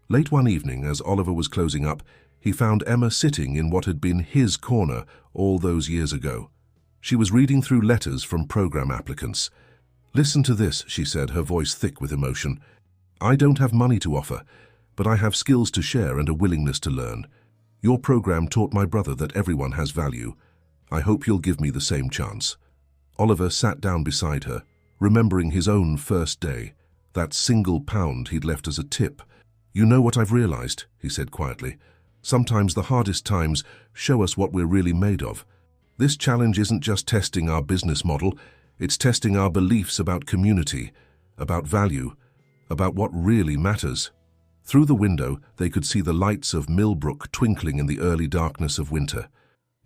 Late one evening, as Oliver was closing up, he found Emma sitting in what had been his corner all those years ago. She was reading through letters from program applicants. "Listen to this," she said, her voice thick with emotion. "I don't have money to offer, but I have skills to share and a willingness to learn. Your program taught my brother that everyone has value. I hope you'll give me the same chance." Oliver sat down beside her, remembering his own first day, that single £1 he'd left as a tip. "You know what I've realized," he said quietly. "Sometimes the hardest times show us what we're really made of. This challenge isn't just testing our business model, it's testing our beliefs about community, about value, about what really matters." Through the window, they could see the lights of Millbrook twinkling in the early darkness of winter.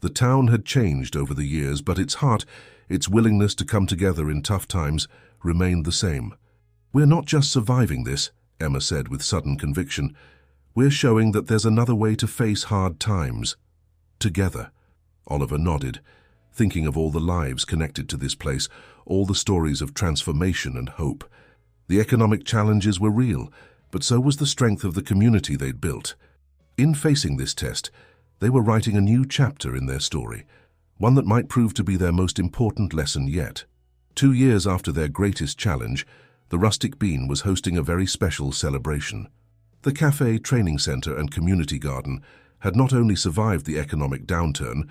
The town had changed over the years, but its heart, its willingness to come together in tough times, remained the same. "We're not just surviving this," Emma said with sudden conviction. We're showing that there's another way to face hard times. Together. Oliver nodded, thinking of all the lives connected to this place, all the stories of transformation and hope. The economic challenges were real, but so was the strength of the community they'd built. In facing this test, they were writing a new chapter in their story, one that might prove to be their most important lesson yet. 2 years after their greatest challenge, the Rustic Bean was hosting a very special celebration. The cafe, training center, and community garden had not only survived the economic downturn,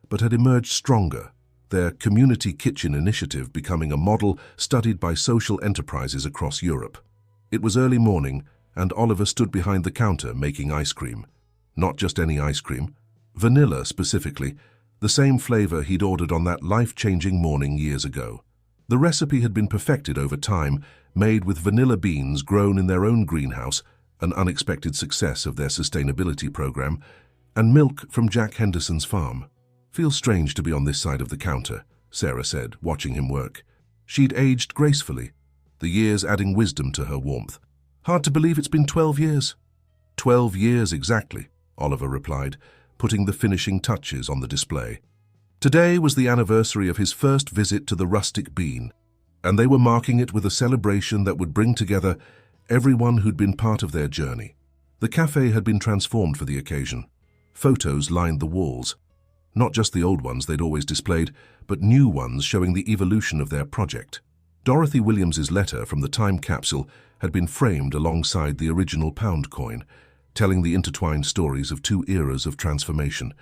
but had emerged stronger, their community kitchen initiative becoming a model studied by social enterprises across Europe. It was early morning, and Oliver stood behind the counter making ice cream. Not just any ice cream, vanilla specifically, the same flavor he'd ordered on that life-changing morning years ago. The recipe had been perfected over time, made with vanilla beans grown in their own greenhouse, an unexpected success of their sustainability program, and milk from Jack Henderson's farm. "Feels strange to be on this side of the counter," Sarah said, watching him work. She'd aged gracefully, the years adding wisdom to her warmth. "Hard to believe it's been 12 years. 12 years exactly," Oliver replied, putting the finishing touches on the display. Today was the anniversary of his first visit to the Rustic Bean, and they were marking it with a celebration that would bring together everyone who'd been part of their journey. The cafe had been transformed for the occasion. Photos lined the walls. Not just the old ones they'd always displayed, but new ones showing the evolution of their project. Dorothy Williams's letter from the time capsule had been framed alongside the original pound coin, telling the intertwined stories of 2 eras of transformation.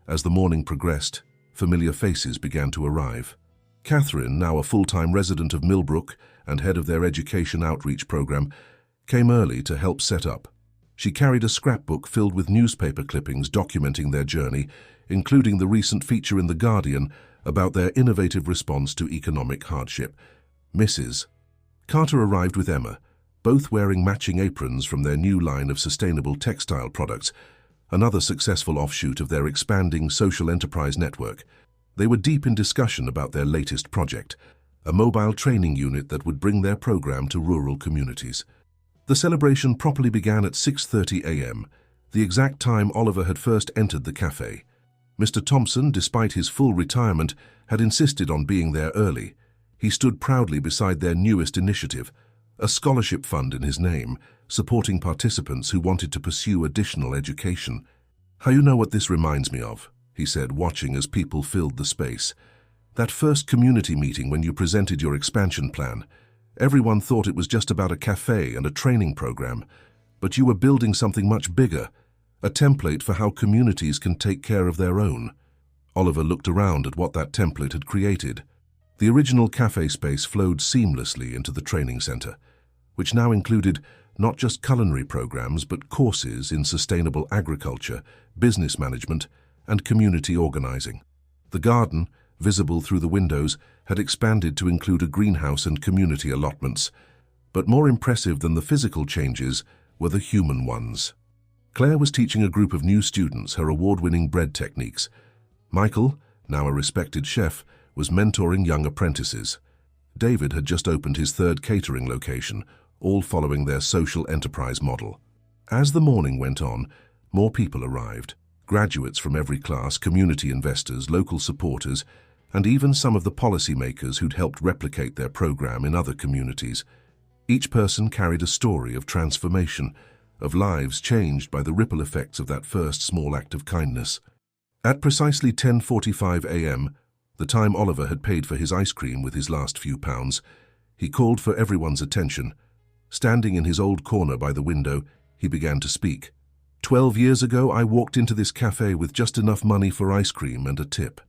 As the morning progressed, familiar faces began to arrive. Catherine, now a full-time resident of Millbrook and head of their education outreach program, came early to help set up. She carried a scrapbook filled with newspaper clippings documenting their journey, including the recent feature in The Guardian about their innovative response to economic hardship. Mrs. Carter arrived with Emma, both wearing matching aprons from their new line of sustainable textile products, another successful offshoot of their expanding social enterprise network. They were deep in discussion about their latest project, a mobile training unit that would bring their program to rural communities. The celebration properly began at 6:30 a.m., the exact time Oliver had first entered the cafe. Mr. Thompson, despite his full retirement, had insisted on being there early. He stood proudly beside their newest initiative, a scholarship fund in his name, supporting participants who wanted to pursue additional education. "How you know what this reminds me of?" he said, watching as people filled the space. "That first community meeting when you presented your expansion plan. Everyone thought it was just about a cafe and a training program, but you were building something much bigger, a template for how communities can take care of their own." Oliver looked around at what that template had created. The original cafe space flowed seamlessly into the training center, which now included not just culinary programs but courses in sustainable agriculture, business management, and community organizing. The garden, visible through the windows, had expanded to include a greenhouse and community allotments. But more impressive than the physical changes were the human ones. Claire was teaching a group of new students her award-winning bread techniques. Michael, now a respected chef, was mentoring young apprentices. David had just opened his 3rd catering location, all following their social enterprise model. As the morning went on, more people arrived. Graduates from every class, community investors, local supporters, and even some of the policymakers who'd helped replicate their program in other communities. Each person carried a story of transformation, of lives changed by the ripple effects of that first small act of kindness. At precisely 10:45 a.m., the time Oliver had paid for his ice cream with his last few pounds, he called for everyone's attention. Standing in his old corner by the window, he began to speak. 12 years ago, I walked into this cafe with just enough money for ice cream and a tip.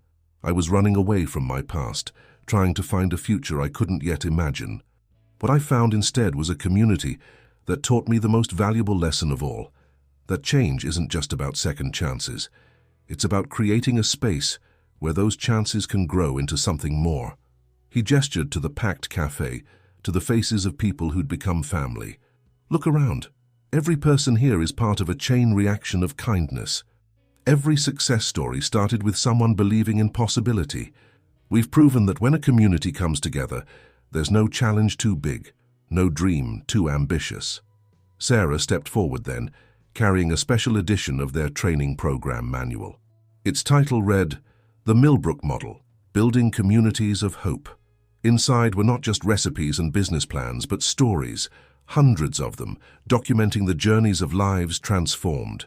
I was running away from my past, trying to find a future I couldn't yet imagine. What I found instead was a community that taught me the most valuable lesson of all, that change isn't just about second chances. It's about creating a space where those chances can grow into something more. He gestured to the packed cafe, to the faces of people who'd become family. Look around. Every person here is part of a chain reaction of kindness. Every success story started with someone believing in possibility. We've proven that when a community comes together, there's no challenge too big, no dream too ambitious. Sarah stepped forward then, carrying a special edition of their training program manual. Its title read, "The Millbrook Model, Building Communities of Hope." Inside were not just recipes and business plans, but stories, hundreds of them, documenting the journeys of lives transformed.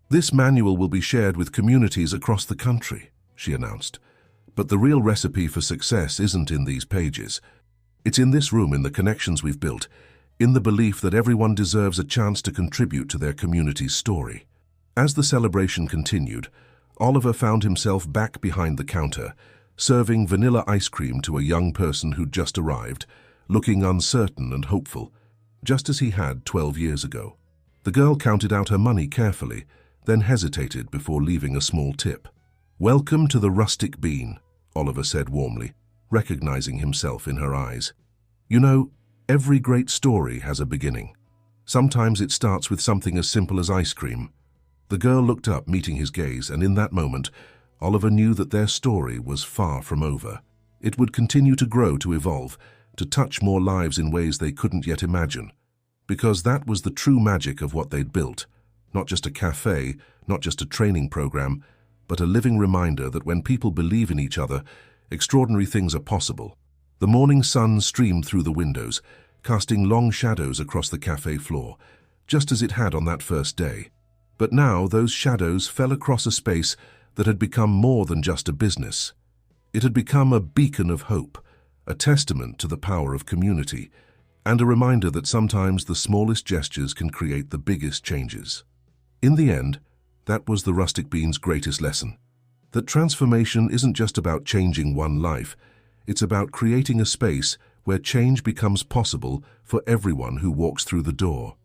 "This manual will be shared with communities across the country," she announced. "But the real recipe for success isn't in these pages. It's in this room, in the connections we've built, in the belief that everyone deserves a chance to contribute to their community's story." As the celebration continued, Oliver found himself back behind the counter, serving vanilla ice cream to a young person who'd just arrived, looking uncertain and hopeful, just as he had 12 years ago. The girl counted out her money carefully, then hesitated before leaving a small tip. "Welcome to the Rustic Bean," Oliver said warmly, recognizing himself in her eyes. "You know, every great story has a beginning. Sometimes it starts with something as simple as ice cream." The girl looked up, meeting his gaze, and in that moment, Oliver knew that their story was far from over. It would continue to grow, to evolve, to touch more lives in ways they couldn't yet imagine. Because that was the true magic of what they'd built. Not just a cafe, not just a training program, but a living reminder that when people believe in each other, extraordinary things are possible. The morning sun streamed through the windows, casting long shadows across the cafe floor, just as it had on that first day. But now those shadows fell across a space that had become more than just a business. It had become a beacon of hope, a testament to the power of community, and a reminder that sometimes the smallest gestures can create the biggest changes. In the end, that was the Rustic Bean's greatest lesson. That transformation isn't just about changing one life, it's about creating a space where change becomes possible for everyone who walks through the door.